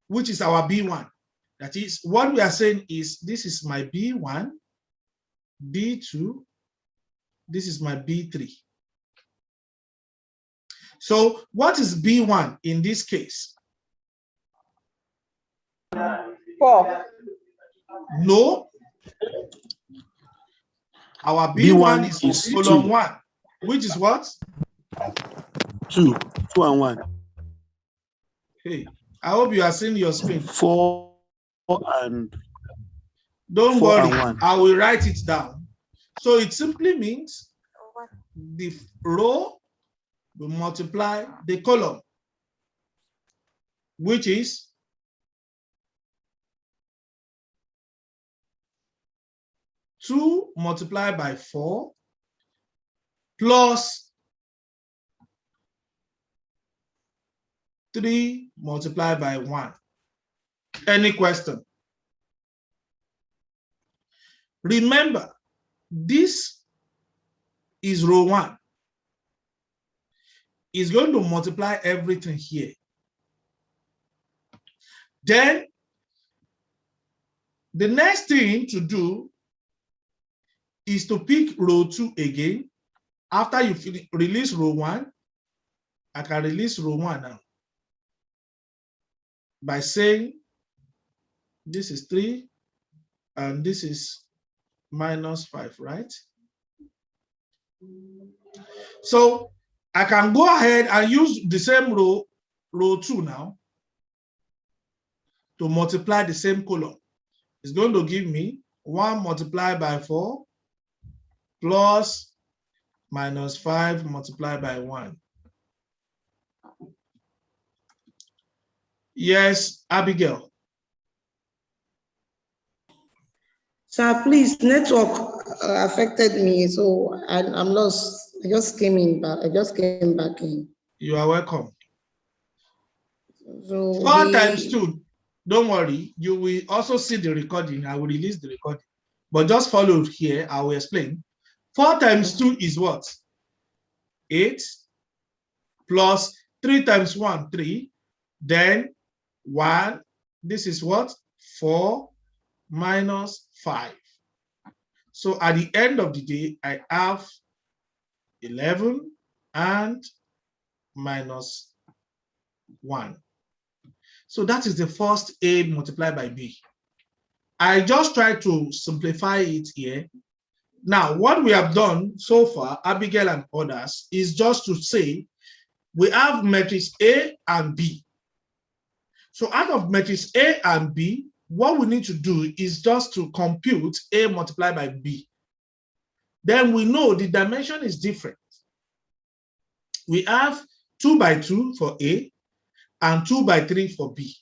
which is our B1. That is, what we are saying is this is my B1, B2, this is my B3. So what is B1 in this case? 4. No. Our B1 is column 1, which is what? 2 and 1. Hey, I hope you are seeing your screen. 4 and Don't 4 worry, and 1. I will write it down. So it simply means the row will multiply the column, which is 2 multiplied by 4 plus 3 multiplied by 1. Any question? Remember, this is row 1. It's going to multiply everything here. Then the next thing to do is to pick row 2 again. After you release row 1, I can release row 1 now by saying this is 3 and this is minus 5, right? So I can go ahead and use the same row 2 now to multiply the same column. It's going to give me 1 multiplied by 4 plus minus 5 multiplied by 1. Yes, Abigail. Sir, please, network affected me, so I'm lost. I just came in, but I just came back in. You are welcome. So 4 times 2, don't worry, you will also see the recording. I will release the recording, but just follow here. I will explain. 4 times 2 is what? 8 plus 3 times 1, 3, then 1. This is what? 4 minus 5. So at the end of the day, I have 11 and minus 1. So that is the first A multiplied by B. I just try to simplify it here. Now, what we have done so far, Abigail and others, is just to say we have matrix A and B. So out of matrix A and B, what we need to do is just to compute A multiplied by B. then we know the dimension is different. We have 2 by 2 for A and 2 by 3 for B.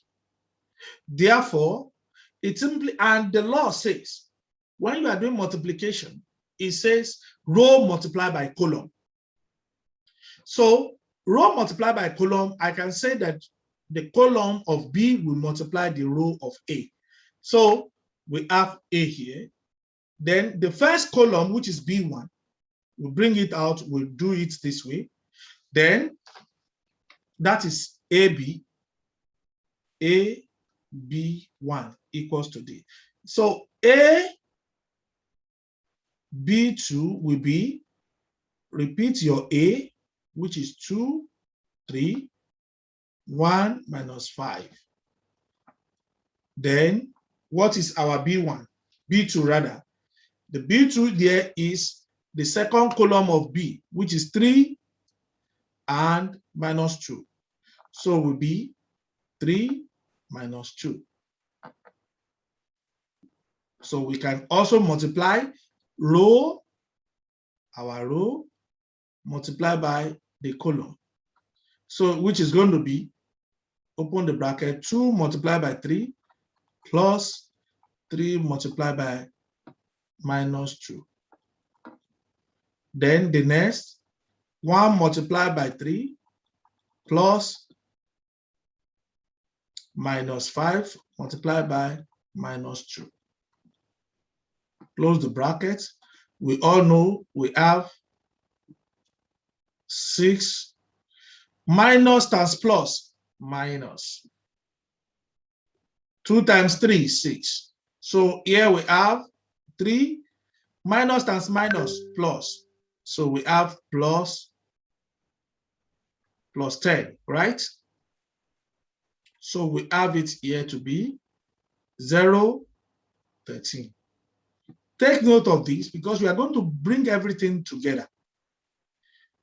Therefore, it simply, and the law says, when you are doing multiplication, it says row multiplied by column. So row multiplied by column, I can say that the column of B will multiply the row of A. So we have A here. Then the first column, which is B1, we'll bring it out, we'll do it this way. Then that is AB, AB1 equals to D. So A, B2 will be, repeat your A, which is 2, 3, 1 minus 5. Then what is our B1? B2 rather. The B2 there is the second column of B, which is 3 and minus 2. So will be 3 minus 2. So we can also multiply row, our row, multiply by the column. So which is going to be, open the bracket, 2 multiplied by 3 plus 3 multiplied by minus 2. Then the next, 1 multiplied by 3 plus minus 5 multiplied by minus 2. Close the bracket. We all know we have 6 minus times plus minus. 2 times 3 is 6. So here we have 3 minus times minus plus. So we have plus 10, right? So we have it here to be 0, 13. Take note of this because we are going to bring everything together.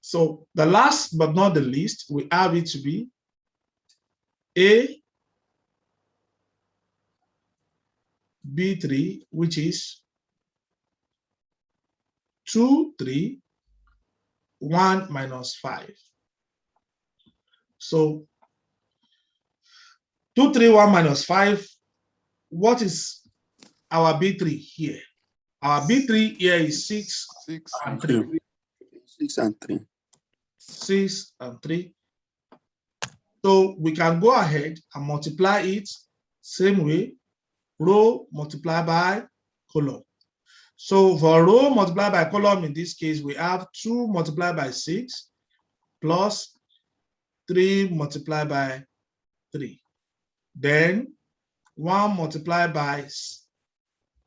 So the last but not the least, we have it to be A, B3, which is 2, 3, 1 minus 5. So 2, 3, 1 minus 5. What is our B3 here? Our B3 here is 6 and 3. 6 and 3. 6 and 3. So we can go ahead and multiply it same way, row multiply by column. So for row multiplied by column, in this case, we have 2 multiplied by 6 plus 3 multiplied by 3. Then 1 multiplied by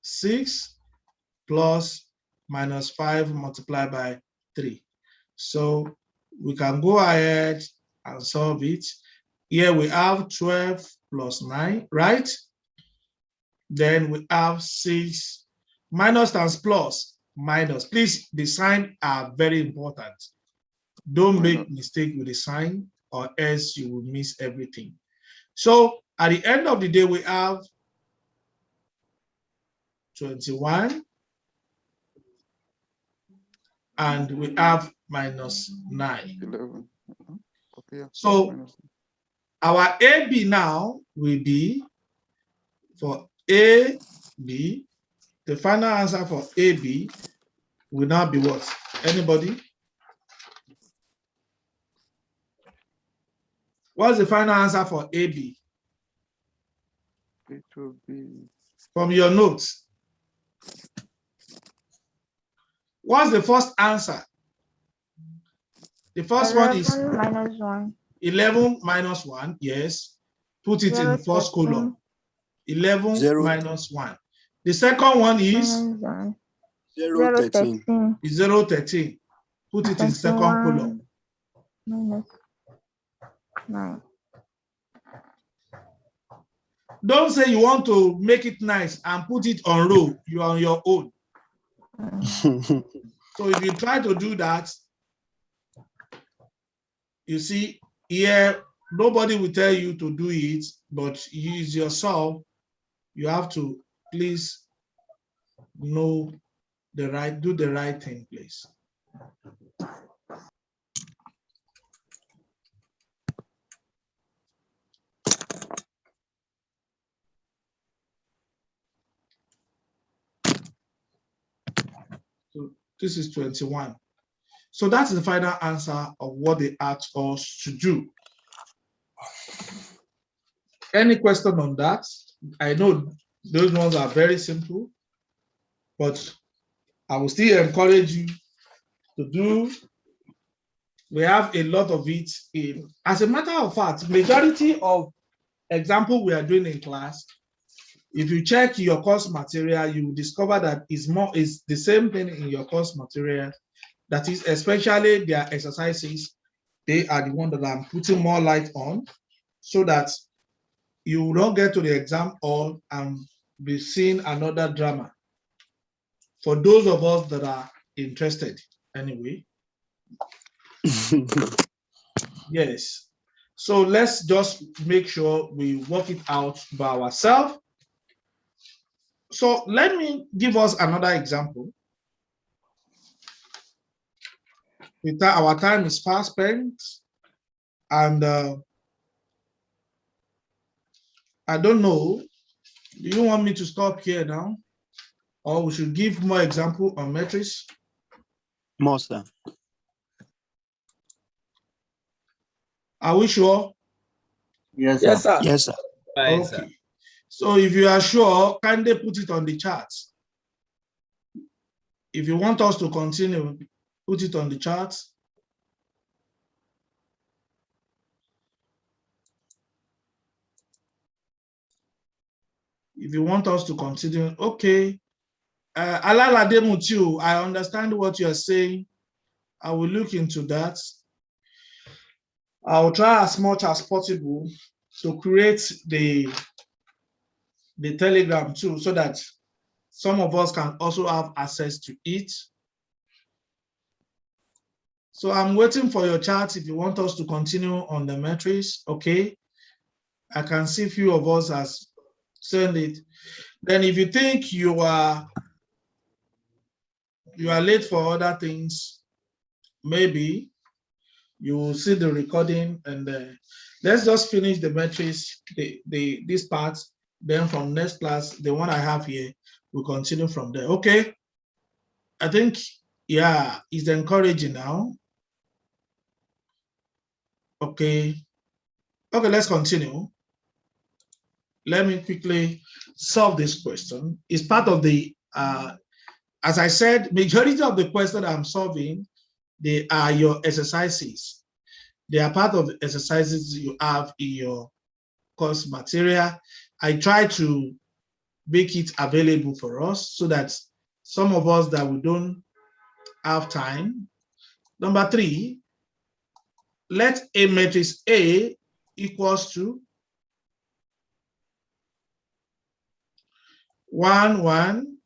6 plus minus 5 multiplied by 3. So we can go ahead and solve it. Here we have 12 plus 9, right? Then we have 6 minus times plus minus. Please, the sign are very important. Don't make mistake with the sign or else you will miss everything. So at the end of the day, we have 21 and we have minus 9. 11. Okay. So our AB now will be for AB, the final answer for AB will now be what? Anybody? What's the final answer for AB? It will be From your notes. What's the first answer? The first one is minus 1. 11 minus 1. Yes. Put it in the first column. 11 minus 1. The second one is 0, 13. 0, 13. Put it in second column. Minus 9. Don't say you want to make it nice and put it on row. You are on your own. So if you try to do that, you see here, nobody will tell you to do it, but you yourself, you have to please know do the right thing, please. So this is 21. So that's the final answer of what they asked us to do. Any question on that? I know those ones are very simple, but I will still encourage you to do. We have a lot of it in. As a matter of fact, majority of example we are doing in class, if you check your course material, you will discover that is the same thing in your course material. That is, especially their exercises, they are the one that I'm putting more light on, so that you will not get to the exam hall and be seeing another drama. For those of us that are interested, anyway. Yes. So let's just make sure we work it out by ourselves. So let me give us another example. Our time is fast spent, and I don't know. Do you want me to stop here now, or we should give more example on metrics? More, sir. Are we sure? Yes, sir. Yes, sir. Yes, sir. Okay. So if you are sure, can they put it on the charts? If you want us to continue, put it on the charts. If you want us to continue, okay. Alala Mutiu, I understand what you're saying. I will look into that. I will try as much as possible to create the Telegram too, so that some of us can also have access to it. So I'm waiting for your chat if you want us to continue on the metrics, okay? I can see a few of us has sent it. Then if you think you are late for other things, maybe you will see the recording, and let's just finish the metrics, this part. Then from next class, the one I have here, we'll continue from there. Okay. I think, yeah, it's encouraging now. Okay. Okay, let's continue. Let me quickly solve this question. It's part of the, as I said, majority of the questions I'm solving, they are your exercises. They are part of the exercises you have in your course material. I try to make it available for us so that some of us that we don't have time. Number 3, let A matrix A equals to 1, 1,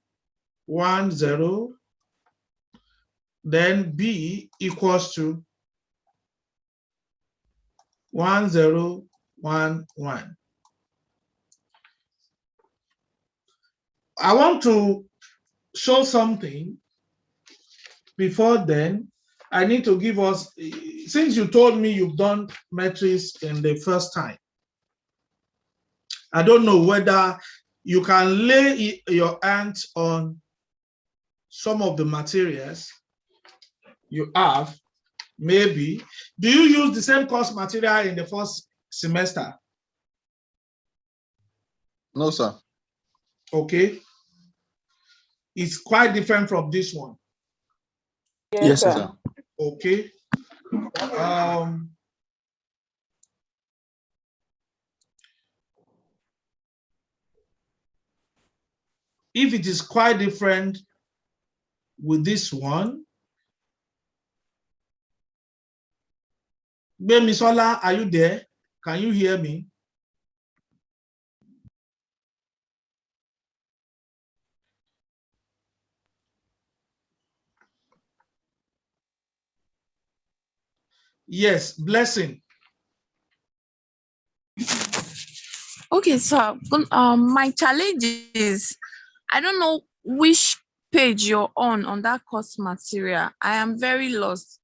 1, 0. Then B equals to 1, 0, 1, 1. I want to show something. Before then, I need to give us, since you told me you've done metrics in the first time, I don't know whether you can lay your hands on some of the materials you have. Maybe. Do you use the same course material in the first semester? No, sir. Okay. It's quite different from this one. Yes, sir. Okay. If it is quite different with this one, Bemisola, are you there? Can you hear me? Yes, blessing. Okay, so my challenge is I don't know which page you're on that course material, I am very lost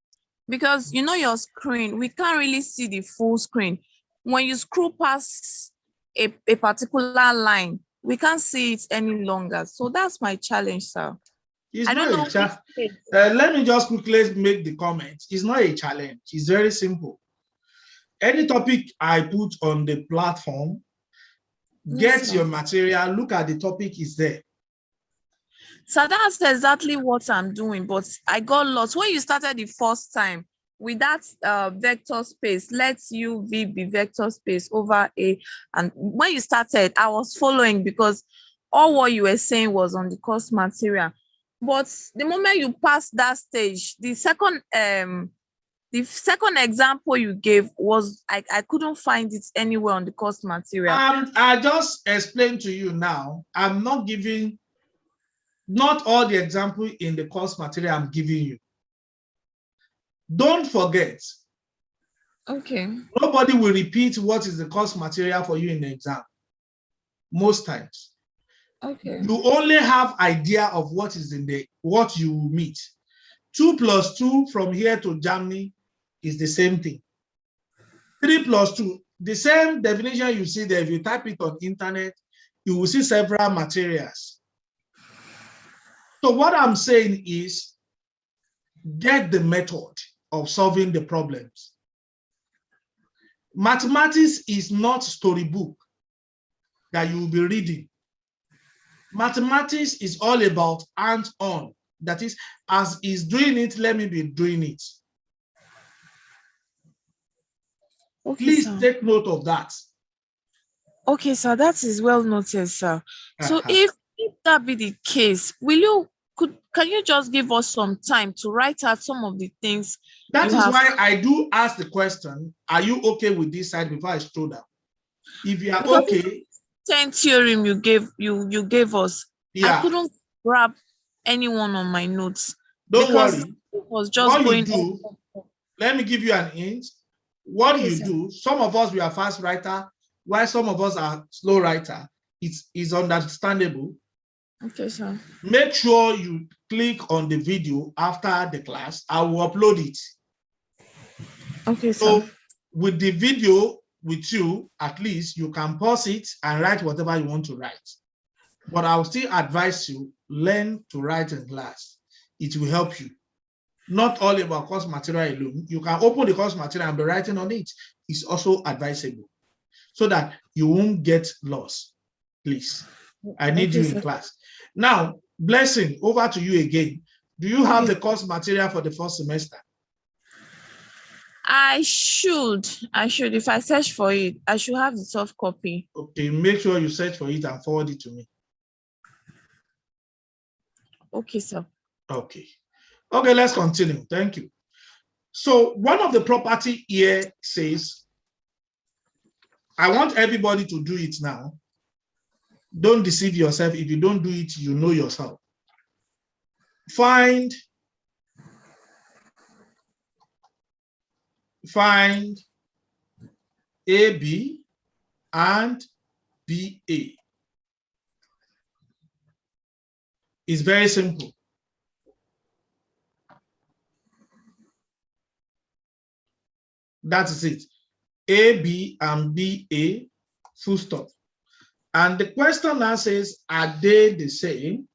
because you know your screen, we can't really see the full screen. When you scroll past a particular line, we can't see it any longer. So that's my challenge, sir. It's I don't know. not a challenge. Let me just quickly make the comment. It's not a challenge. It's very simple. Any topic I put on the platform, get your material, look at the topic is there. So that's exactly what I'm doing, but I got lost. When you started the first time with that vector space, let U V be vector space over A. And when you started, I was following because all what you were saying was on the course material. But the moment you pass that stage, the second example you gave was I couldn't find it anywhere on the course material. I just explained to you now. I'm not giving, not all the example in the course material I'm giving you. Don't forget. Okay. Nobody will repeat what is the course material for you in the exam. Most times. Okay. You only have idea of what is in the what you will meet. 2 + 2 from here to Germany is the same thing. 3 + 2, the same definition you see there. If you type it on internet, you will see several materials. So what I'm saying is, get the method of solving the problems. Mathematics is not storybook that you will be reading. Mathematics is all about hands-on. That is, as is doing it, let me be doing it. Okay, please, sir, take note of that. Okay, sir, that is well noted, sir. So if that be the case, can you just give us some time to write out some of the things? That is why I do ask the question, are you okay with this side before I scroll down? If you are okay. 10 theorem you gave us, yeah. I couldn't grab anyone on my notes. Don't worry. It was just what you do, let me give you an hint. What okay, you sir. do, some of us we are fast writer, while some of us are slow writer. It's understandable. Okay, sir. Make sure you click on the video after the class. I will upload it. Okay, so sir. With the video with you, at least you can pause it and write whatever you want to write. But I will still advise you, learn to write in class. It will help you. Not all about course material alone. You can open the course material and be writing on it. It's also advisable so that you won't get lost. Please, I need you in class. Now, Blessing, over to you again. Do you have the course material for the first semester? I should. If I search for it, I should have the soft copy. Okay, make sure you search for it and forward it to me. Okay, sir. Okay. Okay, let's continue. Thank you. So one of the property here says, I want everybody to do it now. Don't deceive yourself. If you don't do it, you know yourself. Find AB and BA. It's very simple. That is it. AB and BA, full stop. And the question now says, are they the same?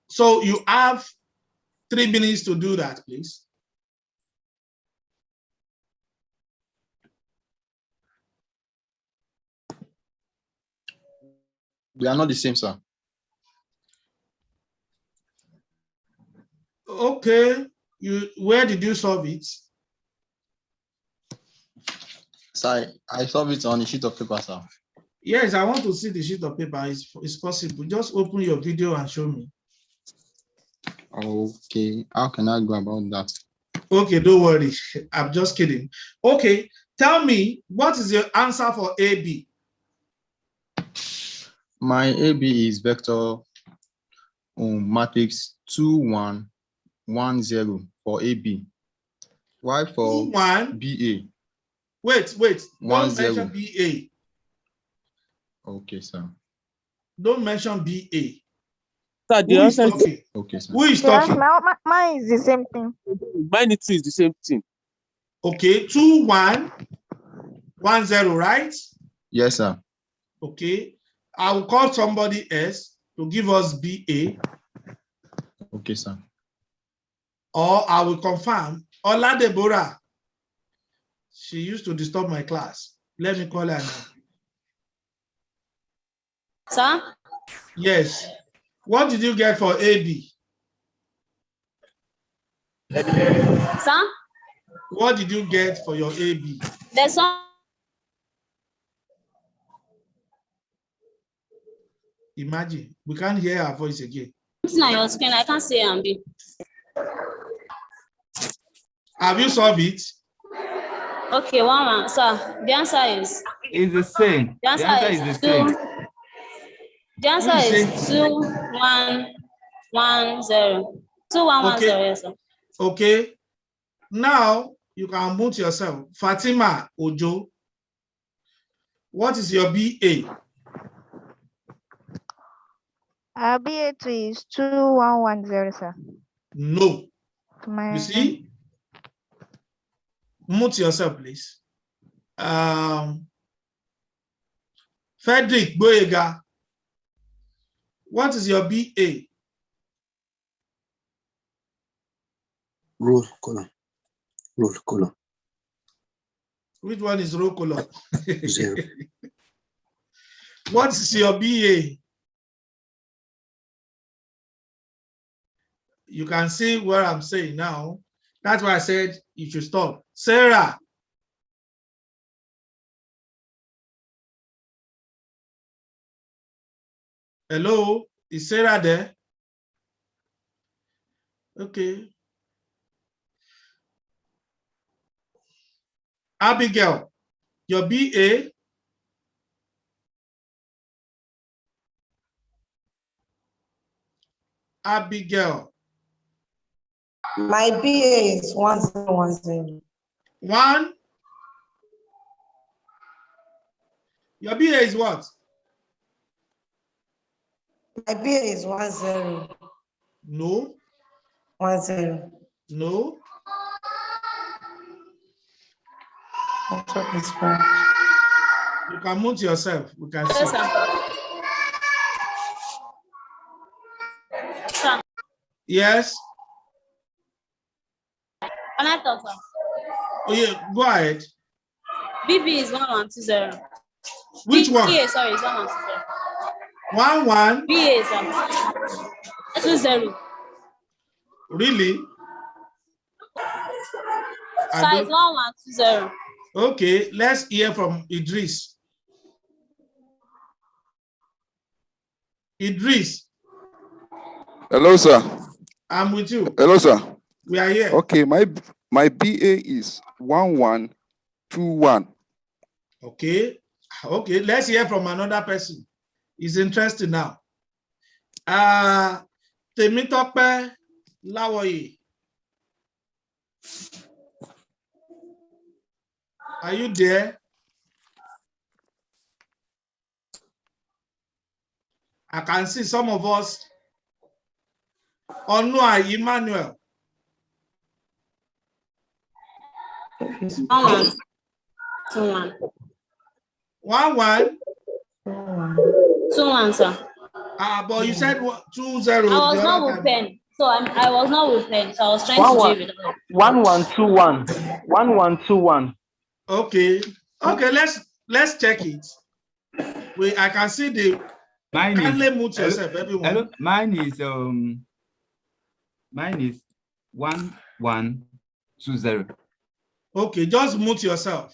So you have 3 minutes to do that, please. They are not the same, sir. Okay. Where did you solve it? Sir, I solved it on a sheet of paper, sir. Yes, I want to see the sheet of paper. It's possible. Just open your video and show me. Okay. How can I go about that? Okay, don't worry. I'm just kidding. Okay, tell me, what is your answer for AB? My AB is vector matrix 2, 1, 1, 0 for AB. Why for 2, 1. BA? Wait. 1, don't 0. mention BA. Okay, sir. Don't mention BA. Sir, the Who is answer is talking? Okay, sir. Who is Yes, talking? mine is the same thing. mine too is the same thing. Okay, 2 1 1 0, right? Yes, sir. Okay, I will call somebody else to give us BA, Okay, sir. or I will confirm. Ola Deborah, she used to disturb my class. Let me call her now. Sir? Yes. What did you get for AB? Sir? What did you get for your AB? There's some. Imagine, we can't hear her voice again. Something on your screen. I can't see A and B. Have you solved it? Okay, one. Sir, the answer is. It's the same. The answer is the same. The answer is 2 1 1 0. 2 1 1 0. Yes, sir. Okay. Now you can mute yourself. Fatima Ojo, what is your BA? BA2 is 2110, sir. No. You see? Mute yourself, please. Frederick Boyega, what is your BA? Roll column. Roll column. Which one is roll column? 0. What is your BA? You can see what I'm saying now. That's why I said you should stop. Sarah. Hello, is Sarah there? Okay. Abigail, your BA? Abigail. My BA is 1010. 1. Your BA is what? My BA is 10. No. 10. No. You can mute yourself. We can see. Yes, sir. Yes. Can I talk, sir? Oh yeah, go ahead. BB is 1120. Which one? BA, sorry, is 1120. 1 1. BA, sir. 20. Really? Size 1120. Okay, let's hear from Idris. Idris. Hello, sir. I'm with you. Hello, sir. We are here. Okay, my BA is 1121. Okay. Okay, let's hear from another person. It's interesting now. Temitope Lawoye. Are you there? I can see some of us. Onua Emmanuel. 1 1 2 1. 1 1. 2 1, sir. But you said 2 0. I was not with pen. So I was not with pen. So I was trying to do it. 1121. 1121. Okay. Okay, let's check it. I can see the kindly mute yourself, everyone. Hello, mine is 1120. Okay, just mute yourself.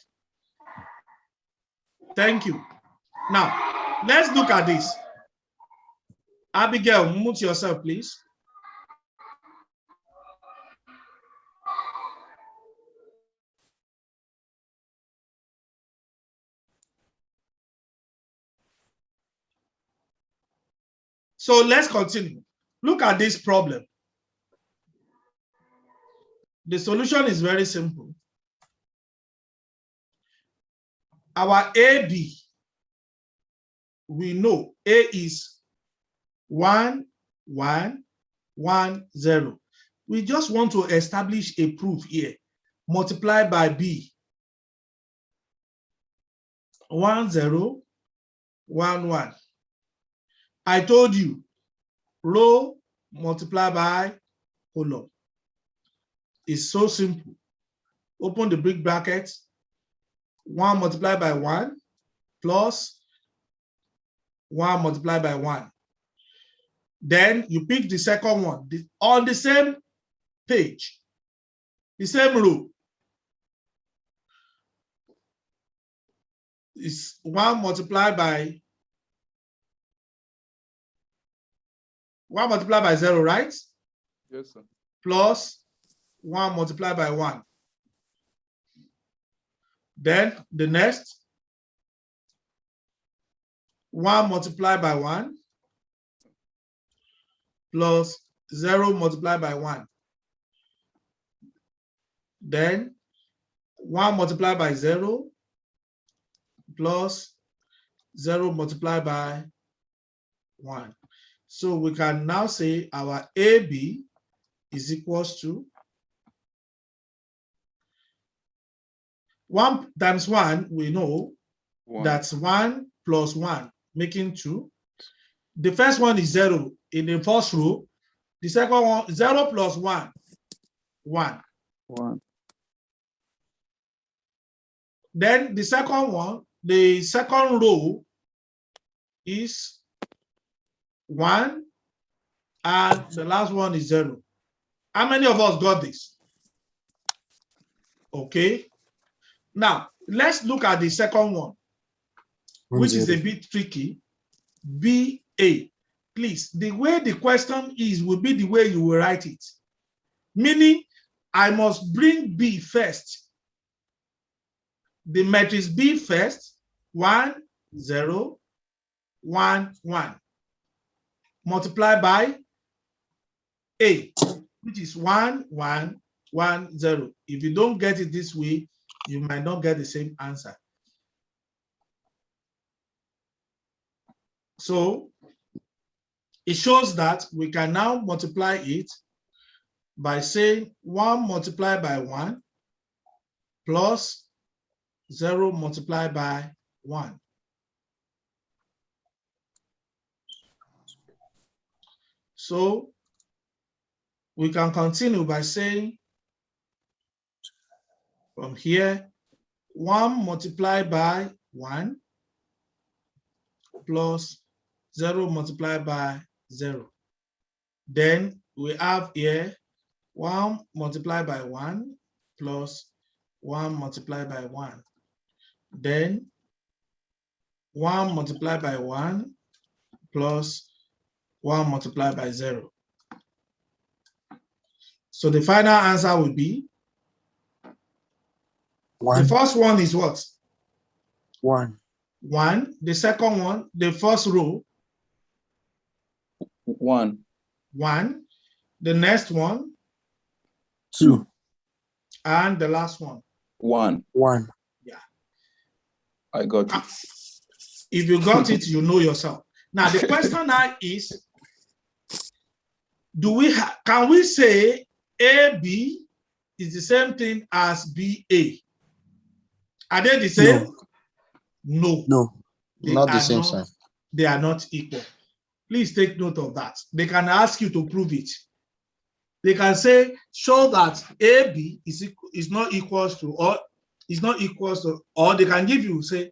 Thank you. Now, let's look at this. Abigail, mute yourself, please. So let's continue. Look at this problem. The solution is very simple. Our AB we know A is 1, 1, 1, 0. We just want to establish a proof here. Multiply by B. 1, 0, 1, 1. I told you, row multiply by column. It's so simple. Open the big bracket. 1 multiplied by 1 plus 1 multiplied by 1. Then you pick the second one on the same page, the same row. It's 1 multiplied by 0, right? Yes, sir. Plus 1 multiplied by 1. Then the next 1 multiplied by 1 plus 0 multiplied by 1. Then 1 multiplied by 0 plus 0 multiplied by 1. So we can now say our AB is equals to 1 times 1, we know that's 1 plus 1, making 2. The first one is 0 in the first row. The second one, 0 plus 1, 1. 1. Then the second one, the second row is 1, and the last one is 0. How many of us got this? Okay. Now, let's look at the second one, which is a bit tricky. BA. Please, the way the question is will be the way you will write it. Meaning, I must bring B first. The matrix B first, 1, 0, 1, 1. Multiply by A, which is 1, 1, 1, 0. If you don't get it this way, you might not get the same answer. So it shows that we can now multiply it by saying 1 multiplied by 1 plus 0 multiplied by 1. So we can continue by saying from here, 1 multiplied by 1 plus 0 multiplied by 0. Then we have here 1 multiplied by 1 plus 1 multiplied by 1. Then 1 multiplied by 1 plus 1 multiplied by 0. So the final answer will be 1. The first one is what? 1. 1. The second one, the first row. 1. 1. The next one. 2. And the last one. 1. 1. Yeah. I got it. If you got it, you know yourself. Now the question now is, can we say AB is the same thing as BA? Are they the same? No. No. Not the same, sir. They are not equal. Please take note of that. They can ask you to prove it. They can say, show that AB is not equals to, or is not equals to, or they can give you, say,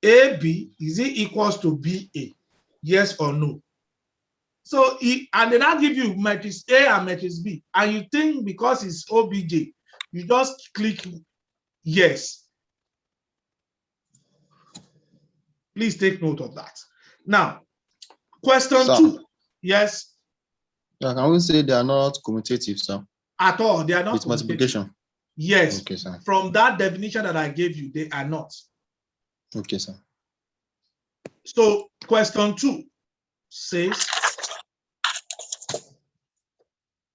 AB, is it equals to BA? Yes or no? So, and they now give you matrix A and matrix B, and you think because it's OBJ, you just click yes. Please take note of that. Now, question 2. Yes. Yeah, can we say they are not commutative, sir? At all, they are not with multiplication. Yes. Okay, sir. From that definition that I gave you, they are not. Okay, sir. So, question 2 says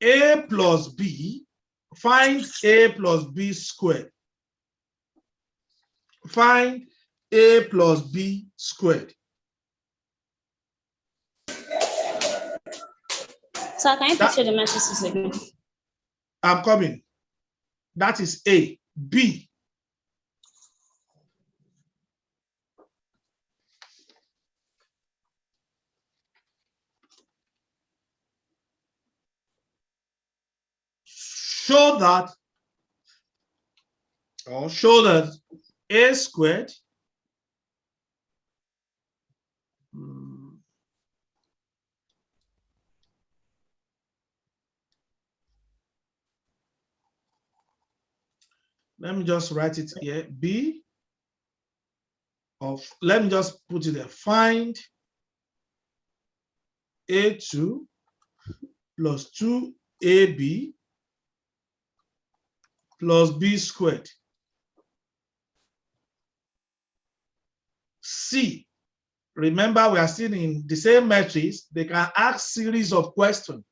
A plus B, find A plus B squared. Find A plus B squared. Sir, can you picture the matrices again? I'm coming. That is A. B. Show that A squared let me just write it here. B of, let me just put it there. Find A2 plus 2AB plus B squared. C. Remember, we are still in the same matrix. They can ask series of questions.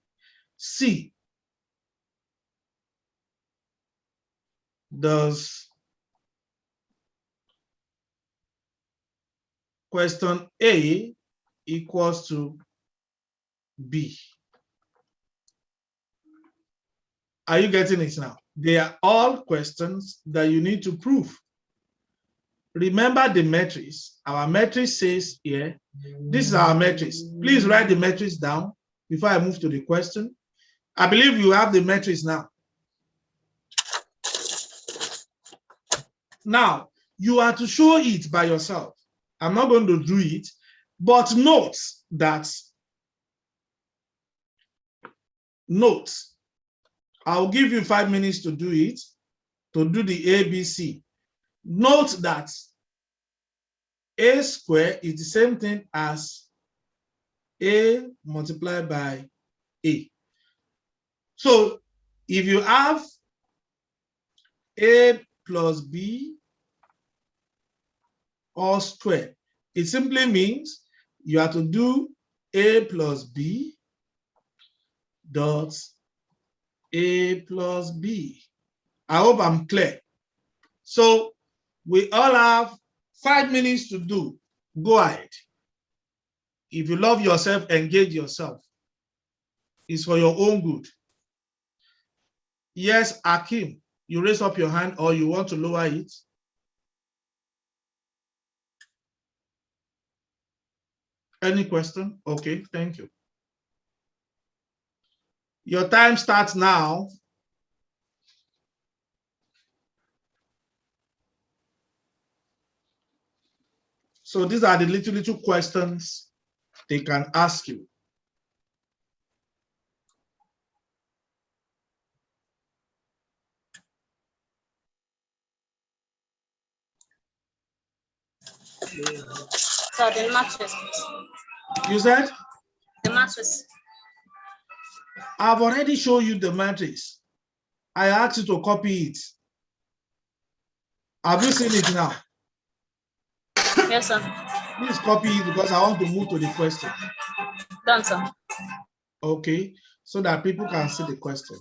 C. Does question A equals to B? Are you getting it now? They are all questions that you need to prove. Remember the matrix. Our matrix says here, this is our matrix. Please write the matrix down before I move to the question. I believe you have the matrix now. Now, you are to show it by yourself. I'm not going to do it, but note, I'll give you 5 minutes to do it, to do the ABC. Note that A squared is the same thing as A multiplied by A. So if you have A plus B all squared, it simply means you have to do A plus B dot A plus B. I hope I'm clear. So we all have 5 minutes to do. Go ahead. If you love yourself, engage yourself. It's for your own good. Yes, Akim, you raise up your hand or you want to lower it? Any question? Okay, thank you. Your time starts now. So these are the little questions they can ask you. So the matrix. You said? The matrix. I've already shown you the matrix. I asked you to copy it. Have you seen it now? Yes, sir. Please copy it because I want to move to the question. Done, sir. Okay, so that people can see the question.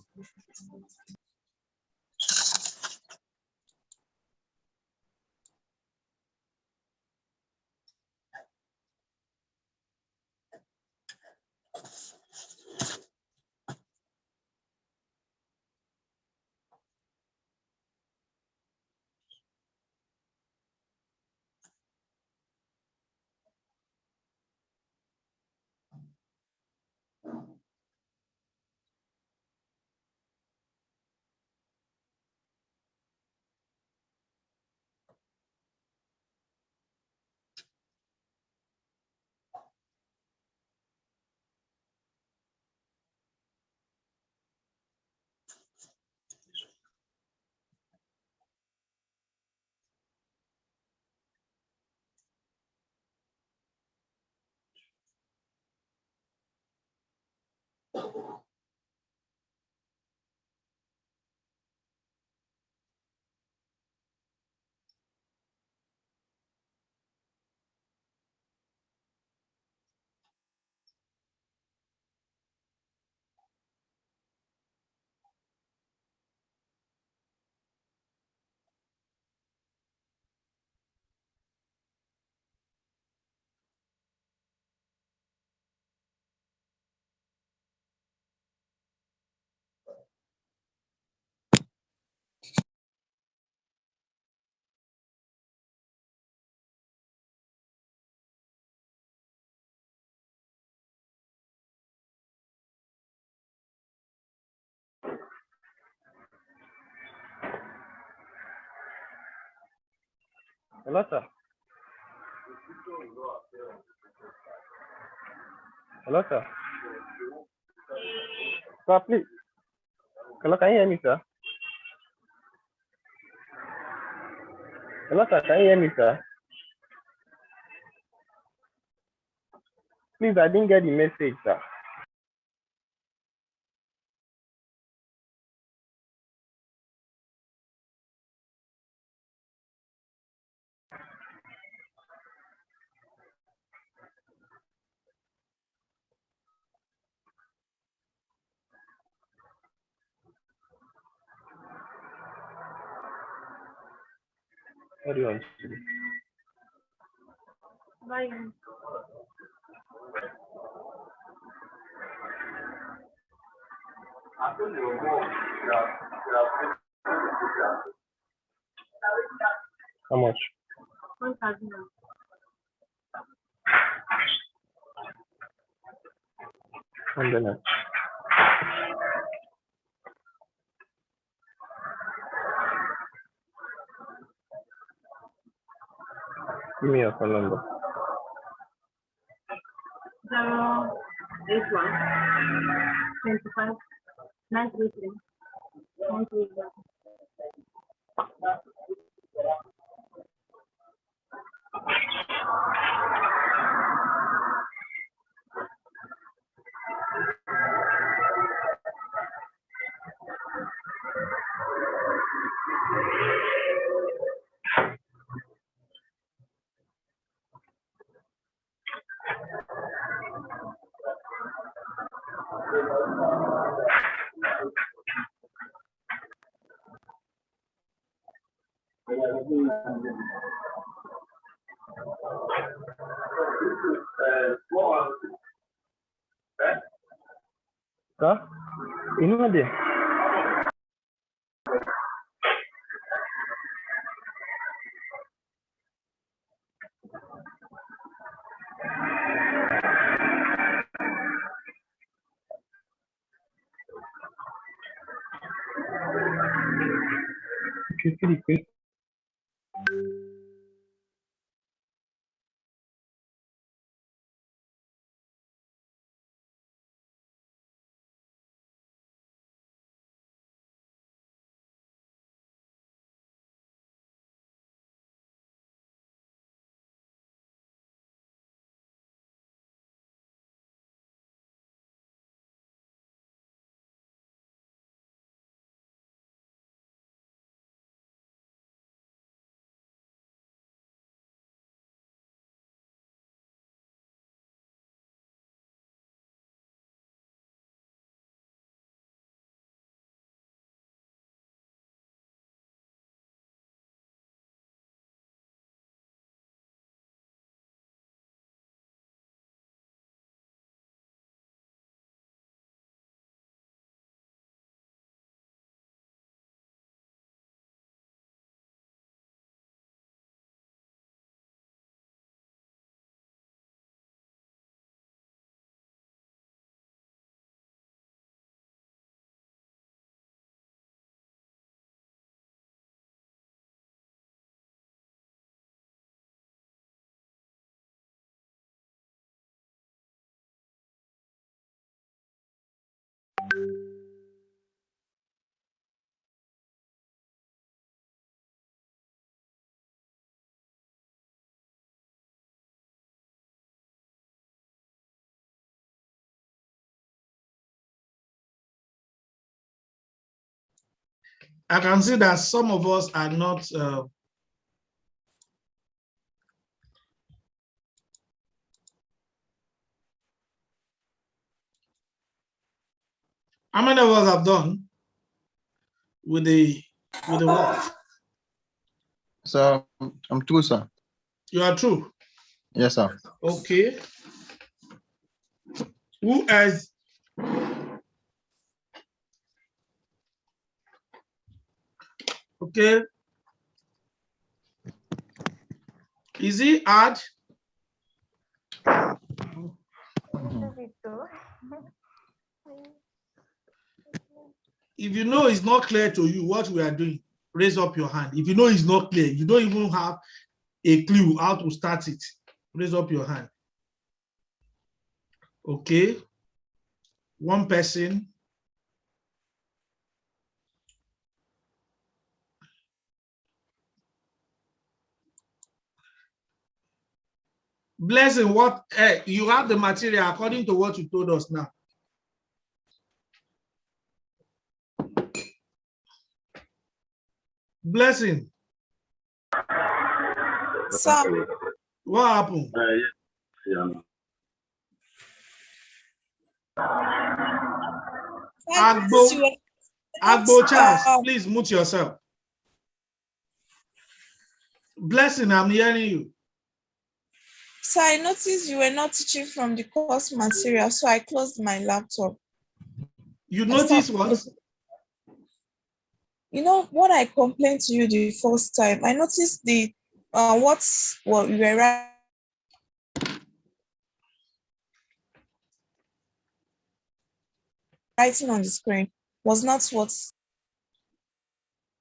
Hello, sir. Hello, sir. Sir, please. Hello, can you hear me, sir? Hello, sir. Can you hear me, sir? Please, I didn't get the message, sir. What do you want to do? Bye. How much? 1,000. $100. Give me your phone number. 081 25 933 931. Sir, you know there. Okay. I can see that some of us are not how many of us have done with the work? So I'm true, sir. You are true. Yes, sir. Okay. Who else? Okay. Is he hard? If you know it's not clear to you what we are doing, raise up your hand. If you know it's not clear, you don't even have a clue how to start it? Raise up your hand. Okay. One person. Blessing, what you have the material according to what you told us now. Blessing. Sir. What happened? Agbo Charles, please mute yourself. Blessing, I'm hearing you. So I noticed you were not teaching from the course material, so I closed my laptop. You noticed what? You know what I complained to you the first time. I noticed the what we were writing on the screen was not what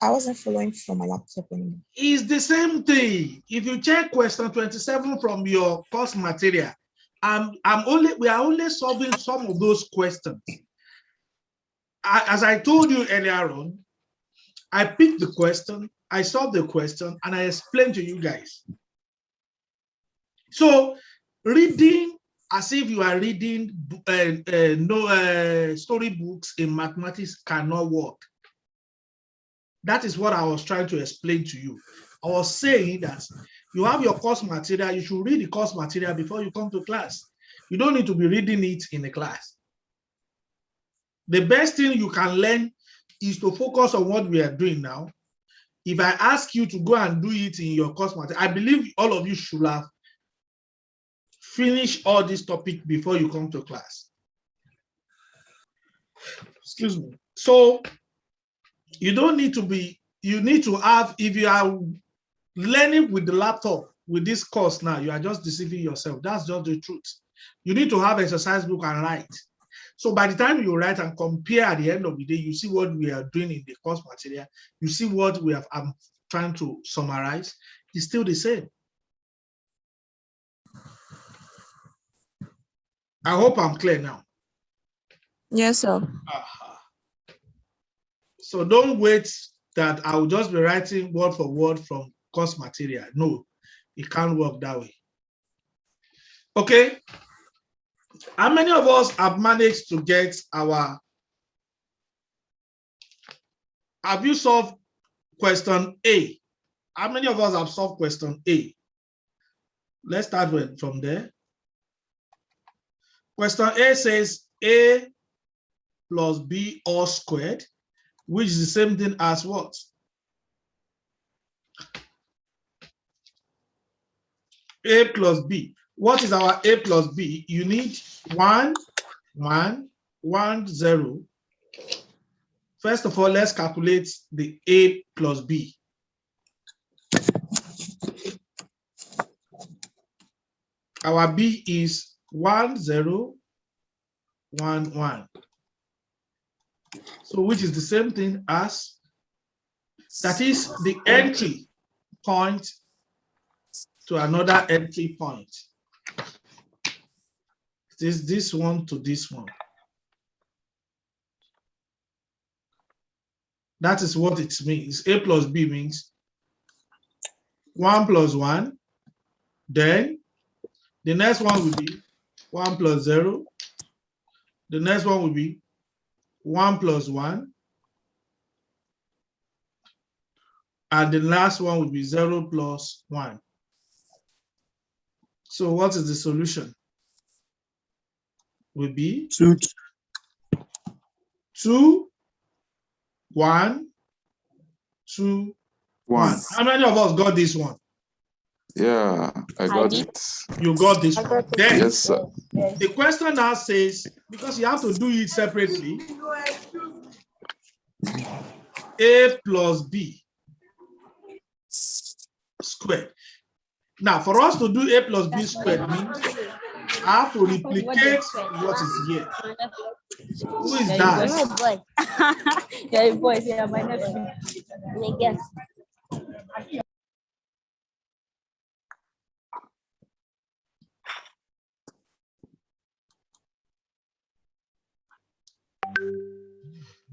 I wasn't following from my laptop anymore. It's the same thing. If you check question 27 from your course material, we are only solving some of those questions. As I told you earlier on, I picked the question, I solved the question, and I explained to you guys. So reading as if you are reading storybooks in mathematics cannot work. That is what I was trying to explain to you. I was saying that you have your course material, you should read the course material before you come to class. You don't need to be reading it in a class. The best thing you can learn is to focus on what we are doing now. If I ask you to go and do it in your course material, I believe all of you should have finished all this topic before you come to class. Excuse me. So you don't need to be, you need to have, if you are learning with the laptop, with this course now, you are just deceiving yourself. That's just the truth. You need to have exercise book and write. So by the time you write and compare at the end of the day, you see what we are doing in the course material, you see what we have, I'm trying to summarize, it's still the same. I hope I'm clear now. Yes, sir. So don't wait that I will just be writing word for word from course material. No, it can't work that way. Okay. How many of us have managed to get our, have you solved question A? How many of us have solved question A? Let's start with from there. Question A says A plus B all squared, which is the same thing as what? A plus B. What is our A plus B? You need 1, 1, 1, 0. First of all, let's calculate the A plus B. Our B is 1, 0, 1, 1. So which is the same thing as, that is the entry point to another entry point. It is this one to this one. That is what it means. A plus B means 1 plus 1. Then the next one will be 1 plus 0. The next one will be 1 plus 1. And the last one will be 0 plus 1. So what is the solution? Will be 2, 1, 2, 1. How many of us got this one? Yeah, I got it. You got this one. Then, yes, sir. The question now says, because you have to do it separately, A plus B squared. Now, for us to do A plus B squared means I have to replicate what is here. Who is that? You're a boy. You're a boy. Yeah, my nephew.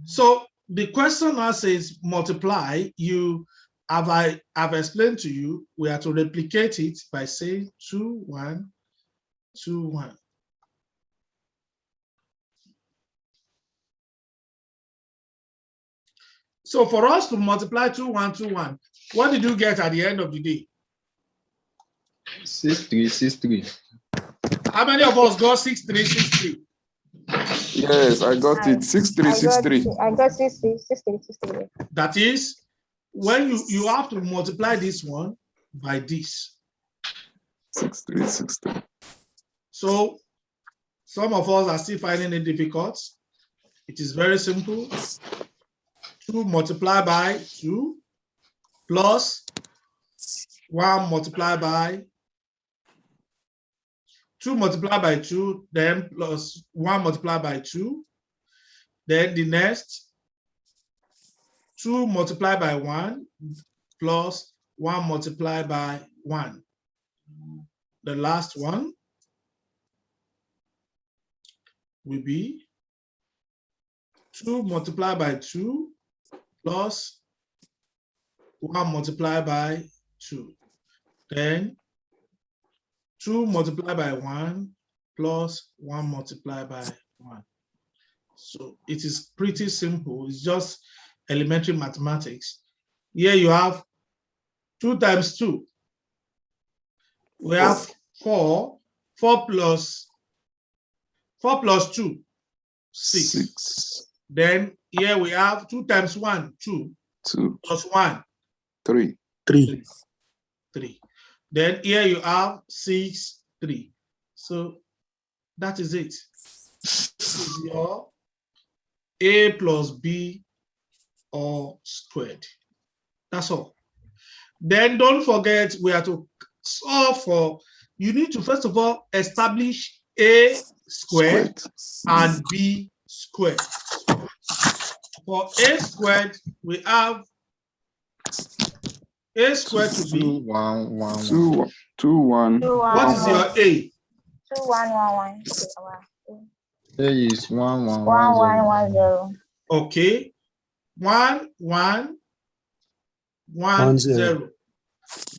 So the question now says multiply. I've explained to you, we are to replicate it by saying 2, 1, 2, 1. So for us to multiply 2, 1, 2, 1, what did you get at the end of the day? 6, 3, 6, 3. How many of us got 6, 3, 6, 3? Yes, I got it. 6, 3, 6, 3. I got 6, 3, 6, 3, 6, 3. That is, when you have to multiply this one by this. 6, 3, 6, 3. So some of us are still finding it difficult. It is very simple. 2 multiplied by 2 plus 1 multiplied by 2 multiplied by 2, then plus 1 multiplied by 2. Then the next 2 multiplied by 1 plus 1 multiplied by 1. The last one will be 2 multiplied by 2 plus 1 multiplied by 2. Then 2 multiplied by 1 plus 1 multiplied by 1. So it is pretty simple. It's just elementary mathematics. Here you have 2 times 2. We have 4. 4 plus 2, 6. Then here we have 2 times 1, 2. 2 plus 1, 3. 3. 3. Then here you have 6, 3. So that is it. This is your A plus B all squared. That's all. Then don't forget, we are to solve for, you need to first of all establish A squared and B squared. For A squared, we have A squared to be 2, 1, 1, 1. 2, 1. What is your A? 2, 1, 1, 1. A is 1, 1, 1, 1, 1, 1, 0. Okay. 1, 1, 1, 0.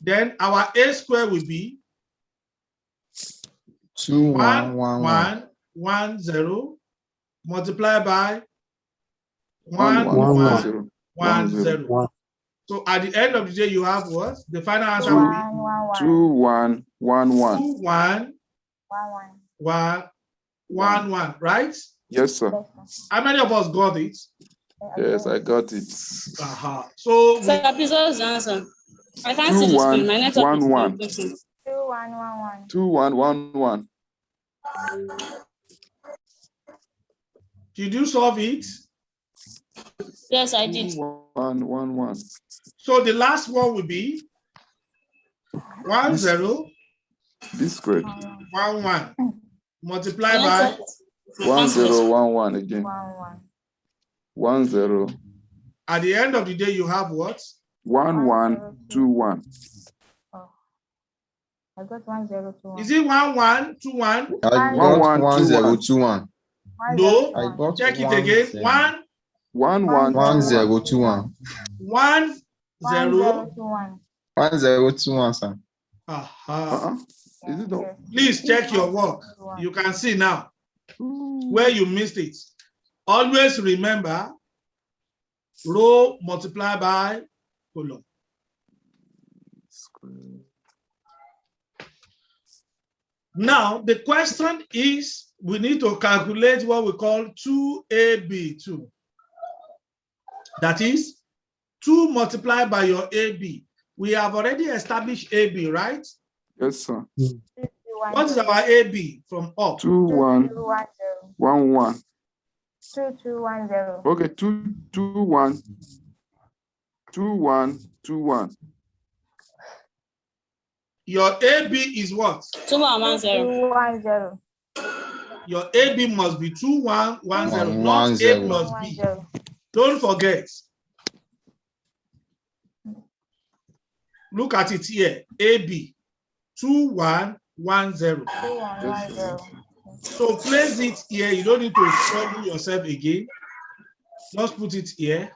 Then our A square will be 2, 1, 1, 1, 1, 0 multiplied by 1, 1, 1, 1, 0. 1, 0. So at the end of the day, you have what? The final answer will be 2, 1, 1, 1. 2, 1, 1, 1, 1, right? Yes, sir. How many of us got it? Yes, I got it. So, Sir, please, what's the answer? I can't 2, see the 1, screen. My network 1, is 1. not working. 2, 1, 1, 1. 2, 1, 1, 1. Did you solve it? Yes, I did. 2, 1, 1, 1. So the last one will be 1, 0. This squared. 1, 1. Multiply by 1, 0, 1, 1 again. 1, 0. At the end of the day, you have what? 1, 1, 2, 1. I got 1, 0, 2, 1. Is it 1, 1, 2, 1? I got 1, 0, 2, 1. No. I got Check it 1, again. 0. 1, 1, 1, 1, 0, 2, 1. 1, 0. 1, 0, 2, 1, sir. Is it not? Please check your work. You can see now where you missed it. Always remember row multiplied by column. Now, the question is, we need to calculate what we call 2AB2. That is 2 multiplied by your AB. We have already established AB, right? Yes, sir. What is our AB from up? 2, 1, 1, 1. 2, 2, 1, 0. Okay, 2, 2, 1. 2, 1, 2, 1. Your AB is what? 2, 1, 1, 0. 2, 1, 0. Your AB must be 2, 1, 1, 0, 1, not 1, A 0. plus B. Don't forget. Look at it here. AB 2, 1, 1, 0. 2, 1, 1, 0. So place it here. You don't need to trouble yourself again. Just put it here.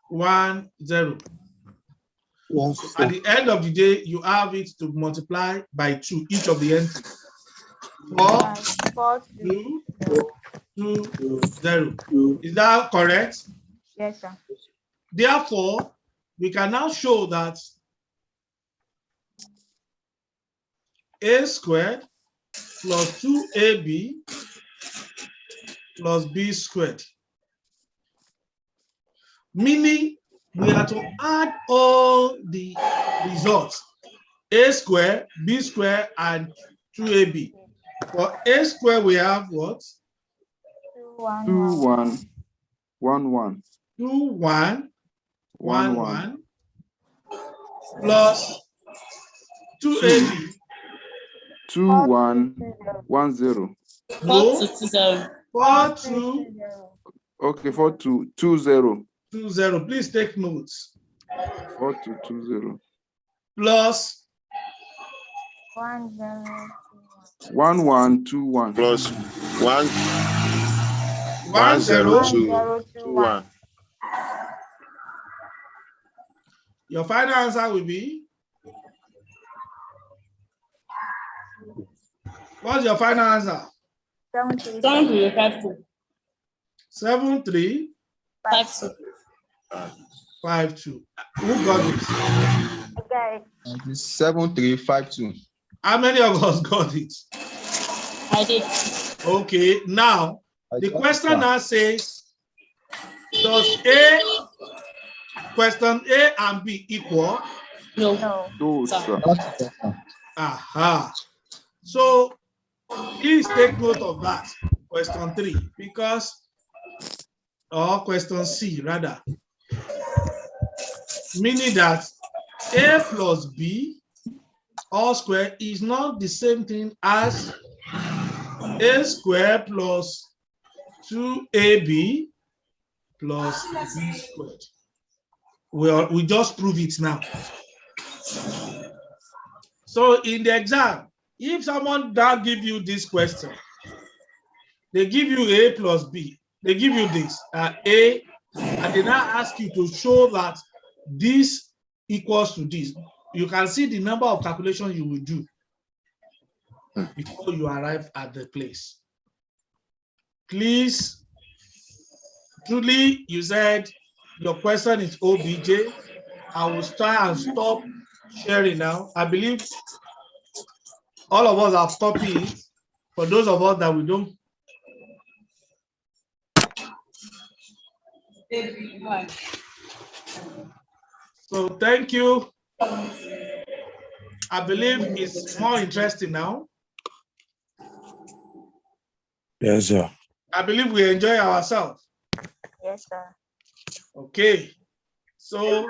1, 0. At the end of the day, you have it to multiply by 2 each of the entries. 4, 2, 2, 0. Is that correct? Yes, sir. Therefore, we can now show that a squared plus 2ab plus b squared. Meaning we are to add all the results, a squared, b squared, and 2ab. For a squared, we have what? 2, 1, 1, 1. 2, 1, 1, 1, plus 2ab. 2, 1, 1, 0. No. 4, 2, 2, Okay, 4, 2, 2, 0. 2, 0. Please take notes. 4, 2, 2, 0. Plus 1, 0, 1, 1, 2, 1. Plus 1, 1, 0, 2, 1. Your final answer will be? What's your final answer? 7, 3, 5, 2. 7, 3, 5, 2. 5, 2. Who got it? Okay. 7, 3, 5, 2. How many of us got it? I did. Okay, now the question now says, does question A and B equal? No. No, sir. Aha. So please take note of that, question 3, because, or question C rather, meaning that A plus B all square is not the same thing as A square plus 2AB plus B squared. We just prove it now. So in the exam, if someone does give you this question, they give you A plus B, they give you this A, and they now ask you to show that this equals to this. You can see the number of calculations you will do before you arrive at the place. Please, truly, you said your question is OBJ. I will try and stop sharing now. I believe all of us have copied it. For those of us that we don't. So thank you. I believe it's more interesting now. Yes, sir. I believe we enjoy ourselves. Yes, sir. Okay. So